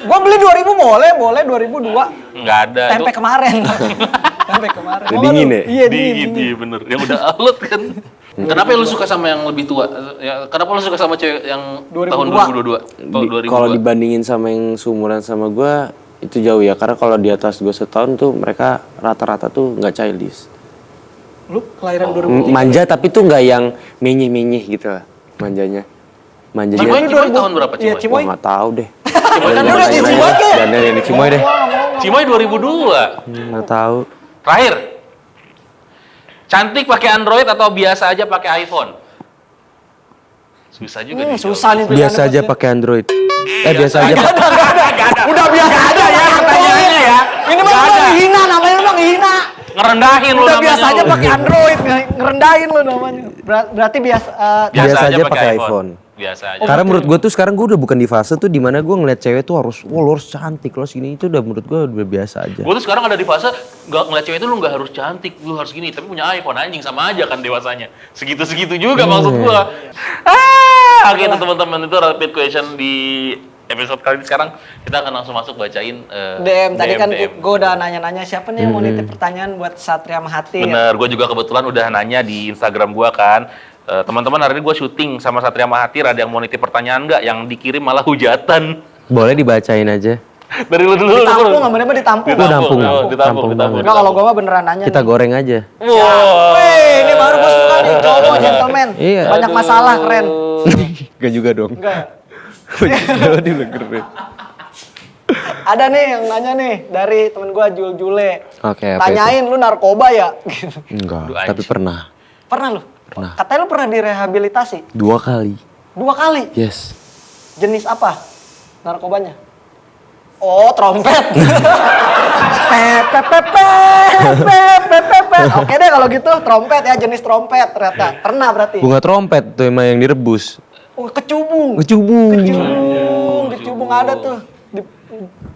Gua beli 2000 boleh 2002. Enggak ada. Tempe Itu kemarin. Tempe kemarin. Udah Mau nggak dingin lu? ya? Iya dingin, iya bener. Yang udah alot kan. Kenapa lu suka sama yang lebih tua? Ya, kenapa lu suka sama cewek yang 2002? tahun 2022? Tahun 2002. Kalau dibandingin sama yang seumuran sama gue, itu jauh ya. Karena kalau di atas gue setahun tuh mereka rata-rata tuh nggak childish. Lu kelahiran 2003. Manja tapi tuh nggak yang menyih-menyih gitu lah manjanya. Manjanya. Cimoy tahun berapa Iya, Cimoy? Cimoy. Gue nggak tahu deh. Cimoy kan Udah di Cimoy ke? Dan dari Cimoy deh. Cimoy 2002. Nggak tahu. Terakhir. Cantik pakai Android atau biasa aja pakai iPhone? Susah juga dijawab. Susah nih. Biasa aja pakai Android. Biasa aja. Udah biasa aja ya pertanyaannya ya. Ini mah lu menghina namanya, lu menghina. Ngerendahin lu Udah namanya. biasa aja lu. pakai Android, ngerendahin lu namanya. Berarti biasa Biasa aja pakai iPhone. Biasa aja. Karena menurut gue tuh sekarang gue udah bukan di fase tuh dimana gue ngeliat cewek tuh harus, lo harus cantik, lo harus gini. Itu udah menurut gue udah biasa aja. Gue tuh sekarang ada di fase nggak ngeliat cewek itu lu nggak harus cantik, lu harus gini. Tapi punya iPhone anjing sama aja kan dewasanya. Segitu-segitu juga maksud gue. Oke itu teman-teman itu rapid question di episode kali ini. Sekarang kita akan langsung masuk bacain DM. Tadi kan DM. gue udah nanya-nanya siapa nih yang mau nitip pertanyaan buat Satria Mahati. Bener, gue juga kebetulan udah nanya di Instagram gue kan. Teman-teman hari ini gue syuting sama Satria Mahathir, ada yang mau nitip pertanyaan nggak? Yang dikirim malah hujatan. Boleh dibacain aja. Dari lu dulu. Ditampung, namanya mah ditampung. Nampung. Ditampung. Enggak, kalau gue mah beneran nanya. Kita goreng aja. Wow. Wih, ini baru gue suka nih, cowok gentleman. Iya. Banyak masalah, keren. Gak juga dong. Enggak. Dia udah keren. Ada nih yang nanya nih dari temen gue Jule. Oke, apa Tanyain lu narkoba ya? Enggak, Aduh, tapi anjing. pernah. Pernah lu? Pernah. Katanya lu pernah direhabilitasi 2 kali. 2 kali. Yes. Jenis apa narkobanya? Oh, trompet. Oke deh kalau gitu trompet ya, jenis trompet ternyata. Pernah berarti. Bunga trompet tuh emang yang direbus. Oh, kecubung. Kecubung. Kecubung ada tuh.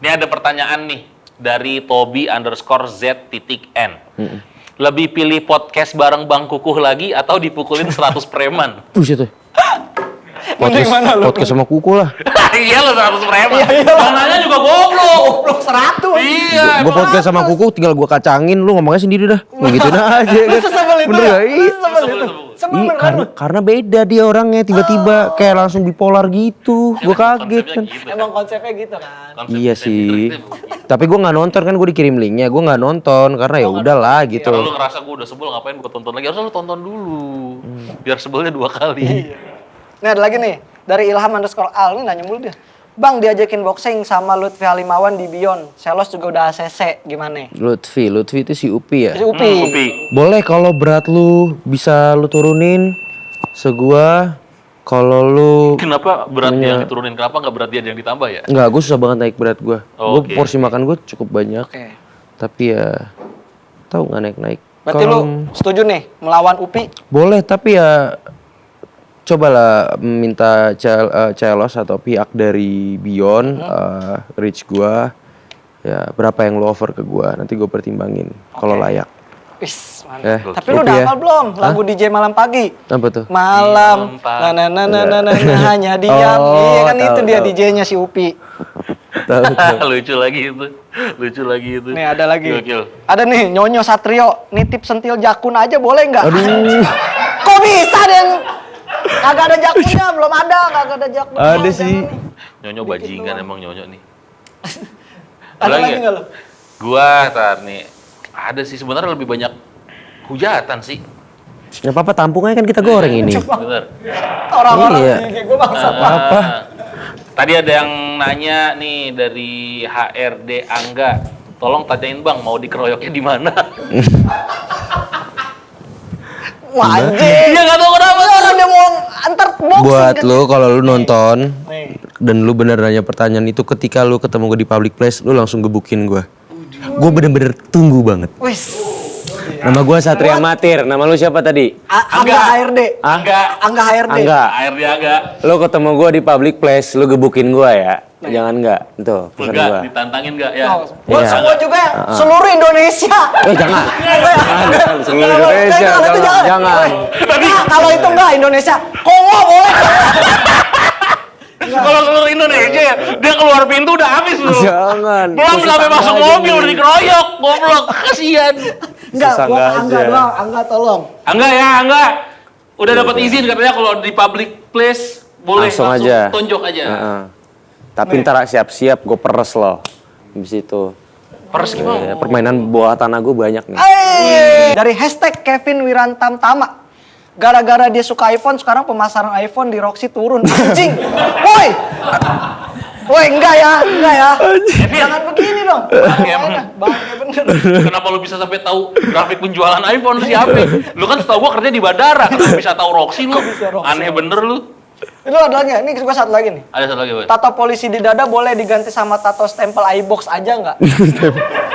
Ini ada pertanyaan nih dari Tobi_Z.N. Lebih pilih podcast bareng Bang Kukuh lagi atau dipukulin 100 preman? Buset tuh. Mending mana lu? Podcast sama kuku lah. Iya lo 100 preman. Iya. Yang nanya juga goblok. Goblok 100. Iya. Gue podcast sama kuku tinggal gue kacangin, lu ngomongnya sendiri dah. Begituin aja kan. Sesebel itu Bener ya? gak? Iya. Sesebel itu. Sebel Ih, bener. karena beda dia orangnya tiba-tiba kayak langsung bipolar gitu. Gue kaget kan. Emang konsepnya gitu kan. Iya sih. Tapi gue nggak nonton kan, gue dikirim linknya, gue nggak nonton karena ya udahlah gitu. Kalau lu ngerasa gue udah sebel ngapain gue tonton lagi? Harusnya lu tonton dulu. Biar sebelnya 2 kali. Nih ada lagi nih dari Ilham_al ini nanya mulu dia. Bang diajakin boxing sama Lutfi Halimawan di Beyond. Selos juga udah ACC gimana? Lutfi itu si Upi ya. Si Upi. Upi. Boleh kalau berat lu bisa lu turunin segua. Kalau lu Kenapa berat dia yang diturunin? Kenapa nggak berat dia yang ditambah ya? nggak, gue susah banget naik berat gue. Oh, Gue oke. porsi makan gue cukup banyak. Oke. Tapi ya tahu nggak naik-naik. Berarti lu setuju nih melawan Upi? Boleh, tapi ya cobalah minta Celos atau pihak dari Beyond reach gua ya berapa yang lo offer ke gua, nanti gue pertimbangin kalau layak. Wis, mantap. Tapi lu Upi udah ya. hafal belum lagu DJ Malam Pagi? Apa tuh? Malam, hanya diam. Oh, Iya kan tahu, itu dia tahu. DJ-nya si Upi. Tahu. Lucu lagi itu. Nih ada lagi. Gokil. Ada nih Nyonyo Satrio, nitip sentil jakun aja boleh nggak? Aduh. Kok bisa deh? Kagak ada jakunnya, belum ada, kagak ada jakun. Ada sih. Nyonyo bajingan emang Nyonyo nih. Ada lagi nggak lo? Gua tar nih. Ada sih sebenarnya lebih banyak hujatan sih. Nggak apa-apa, tampungnya kan kita goreng ini. Bener. Orang-orang Iya. di gue bangsat. Apa? Tadi ada yang nanya nih dari HRD Angga. Tolong tanyain Bang, mau dikeroyoknya di mana? Wah anjing. Iya nggak tahu kenapa. Orang dia mau antar boxing Buat kan. lo kalau lu nonton Nih. dan lu bener nanya pertanyaan itu, ketika lu ketemu gue di public place, lu langsung gebukin gue. Gue bener-bener tunggu banget. Wis. Nama gue Satria Matir. Nama lu siapa tadi? Angga HRD. Angga. Angga HRD. Angga. HRD Angga. Lu ketemu gue di public place, lu gebukin gue ya. Jangan enggak. Tuh, pesan Enggak, gue. ditantangin enggak ya? Oh, buat Iya. semua juga ya, seluruh Indonesia. Jangan. Jangan, Seluruh Indonesia, kalau itu jangan. Nah, kalau itu enggak Indonesia, Kongo boleh. Kalau seluruh Indonesia ya, dia keluar pintu udah habis lu. Jangan. Belum sampai masuk mobil udah dikeroyok, goblok, kasihan. Enggak, Susah buat nggak Angga aja. doang, Angga tolong. Angga ya, Angga. Udah dapat izin katanya kalau di public place boleh Langsung langsung aja. tonjok aja. Heeh. Tapi ntar siap-siap gue peres loh. Habis itu. Pers gimana? Permainan bawah tanah gue banyak nih. Dari hashtag Kevin Wirantam Tama. Gara-gara dia suka iPhone, sekarang pemasaran iPhone di Roxy turun. Anjing. Woi. Woi, enggak ya. Jangan begini dong. Bangke bener. Kenapa lu bisa sampai tahu grafik penjualan iPhone siapa? Lu kan setahu gua kerja di bandara, kenapa bisa tahu Roxy lu? bisa Roxy? Aneh bener lu. Itu ada lagi ya? Ini juga satu lagi nih. Ada satu lagi, Boy. Tato polisi di dada boleh diganti sama tato stempel iBox aja nggak?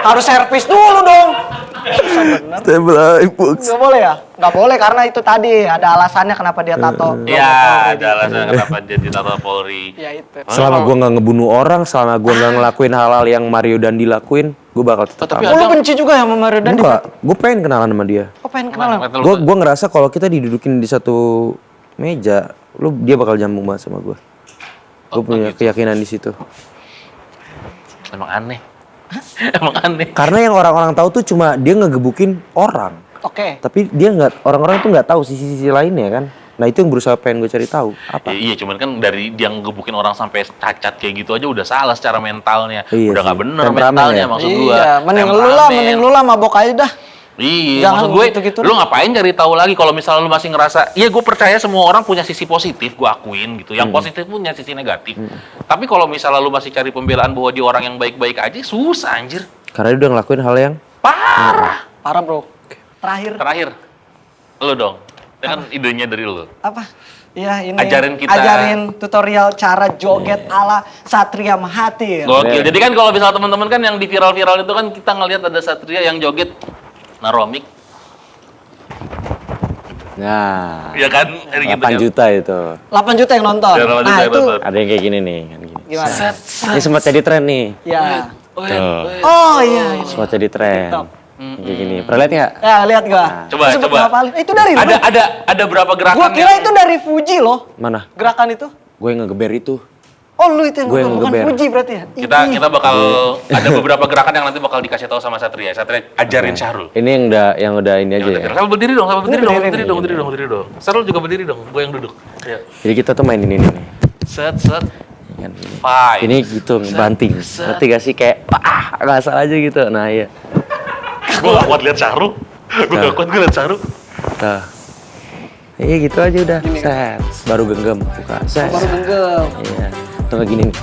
Harus servis dulu dong. Susah bener. Stable iBox. Nggak boleh ya? Nggak boleh karena itu tadi ada alasannya kenapa dia tato. Iya, ada alasan kenapa jadi tato Polri. Ya itu. Selama gue nggak ngebunuh orang, selama gue nggak ngelakuin hal-hal yang Mario Dandi lakuin, gue bakal tetap Tapi aman. Oh, lu benci juga ya sama Mario Dandi? Enggak, gue pengen kenalan sama dia. Oh pengen kenalan? Gue ngerasa kalau kita didudukin di satu meja, dia bakal nyambung banget sama gue. Gue punya keyakinan di situ. Emang aneh. Emang aneh. Karena yang orang-orang tahu tuh cuma dia ngegebukin orang, Oke. tapi dia nggak, orang-orang tuh nggak tahu sisi-sisi lainnya kan. Nah itu yang berusaha pengen gue cari tahu apa. Ya, iya, cuman kan dari dia ngebukin orang sampai cacat kayak gitu aja udah salah secara mentalnya. Iya Udah nggak sih. bener Temperamen mentalnya ya? maksud gua. Iya, mending Temperamen. lu lah mabok aja dah. Iya, Jangan maksud gue, gitu-gitu. lu ngapain cari tahu lagi kalau misalnya lu masih ngerasa, iya gue percaya semua orang punya sisi positif, gue akuin gitu. Yang positif punya sisi negatif. Tapi kalau misalnya lu masih cari pembelaan bahwa dia orang yang baik-baik aja, susah anjir. Karena dia udah ngelakuin hal yang Parah. Parah bro. Terakhir Terakhir, lu dong. Ini kan idenya dari lu. apa? Iya, ini Ajarin kita. ajarin tutorial cara joget ala Satria Mahathir. Gokil. Jadi kan kalau misalnya teman-teman kan yang di viral-viral itu kan kita ngelihat ada Satria yang joget naromik. Nah, Ya kan? Gitu 8 kan. juta itu. 8 juta yang nonton. Ya, 8 juta Nah, yang itu nonton. Ada yang kayak gini nih, kan gini. gimana? Ini sempat jadi tren nih. Ya. Tuh. Oh iya, iya. Sempat jadi tren. TikTok. Kayak gini. Pernah lihat nggak? Ya, lihat gua. Coba, Sempet coba. ngapalin. Itu dari lu. Ada berapa gerakan? Gua kira itu dari Fuji loh. Mana? Gerakan itu. Gue yang ngegeber itu. Oh, lu itu yang Gua yang bukan ngegeber. Fuji berarti ya? Kita bakal ada beberapa gerakan yang nanti bakal dikasih tahu sama Satria. Satria ajarin Syahrul. Ini yang udah ini aja ya. Sambil berdiri dong, sambil berdiri dong, Berdiri, berdiri dong. Syahrul juga berdiri dong, gue yang duduk. Ayo. Jadi kita tuh main ini nih. Set. Kan gini. Five. Ini gitu ngebanting. Ngerti gak sih kayak ngasal aja gitu. Nah iya. Gue gak kuat lihat Syahrul. Gue gak kuat lihat Syahrul. Tuh. Iya gitu aja udah. Set. Baru genggam buka. Set. Baru genggam. Iya. Atau nggak gini nih.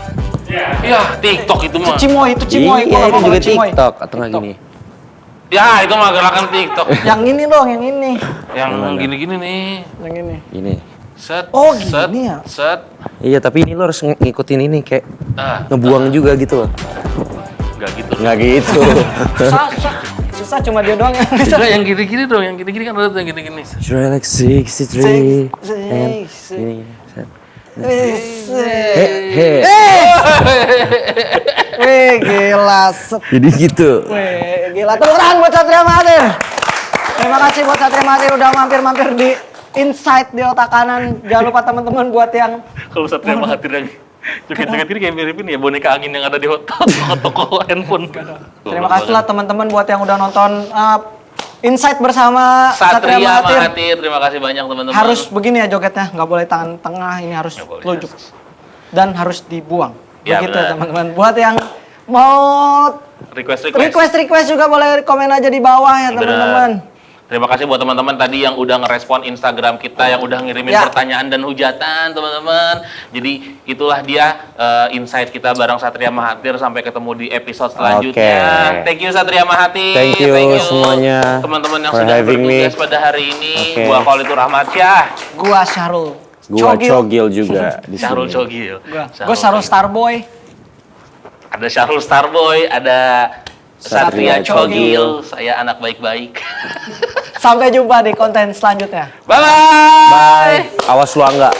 Iya, TikTok itu mah. Cimoy, itu Cimoy. Iya, Gua nggak ini mau juga kalau Cimoy. TikTok atau nggak gini. Ya, itu mah gerakan TikTok. Yang ini dong, yang ini. Yang gini-gini nih. Yang ini. Gini. Set. Oh, set, gini ya? Set. Iya tapi ini lo harus ngikutin ini kayak Ah, ngebuang juga gitu loh. enggak gitu. Nggak gitu. Susah cuma dia doang yang bisa. Juga yang gini-gini dong, yang gini-gini kan ada tuh yang gini-gini. Try like 63 and Six, gini. Set. Wih, He. gila. Jadi gitu. Wih, gila. Tepuk tangan buat Satria Mahathir. Terima kasih buat Satria Mahathir udah mampir-mampir di Insight di otak kanan. Jangan lupa teman-teman buat yang Kalau Satria Mahathir yang joget-joget gini kayak mirip ini ya boneka angin yang ada di toko handphone. terima kasih lah teman-teman buat yang udah nonton Insight bersama Satria Satria Mahathir. Mahathir, terima kasih banyak teman-teman. Harus begini ya jogetnya, nggak boleh tangan tengah, ini harus Nggak boleh. telunjuk. Dan harus dibuang. Ya, Begitu benar. teman-teman. Buat yang mau request juga boleh komen aja di bawah ya Benar. teman-teman. Terima kasih buat teman-teman tadi yang udah ngerespon Instagram kita, yang udah ngirimin Ya. pertanyaan dan hujatan, teman-teman. Jadi itulah dia insight kita bareng Satria Mahathir. Sampai ketemu di episode selanjutnya. Oke. Thank you Satria Mahathir. Thank you semuanya teman-teman yang for sudah having bertugas me. pada hari ini. Oke. Gua Kholitur Rahmatsyah, Gua Syahrul. Gua Cogil juga di Syahrul sini. Cogil. Gua Syahrul Starboy. Ada Syahrul Starboy, ada Satria Satria Cogil. Saya anak baik-baik. Sampai jumpa di konten selanjutnya. Bye-bye. Bye. Awas lu enggak.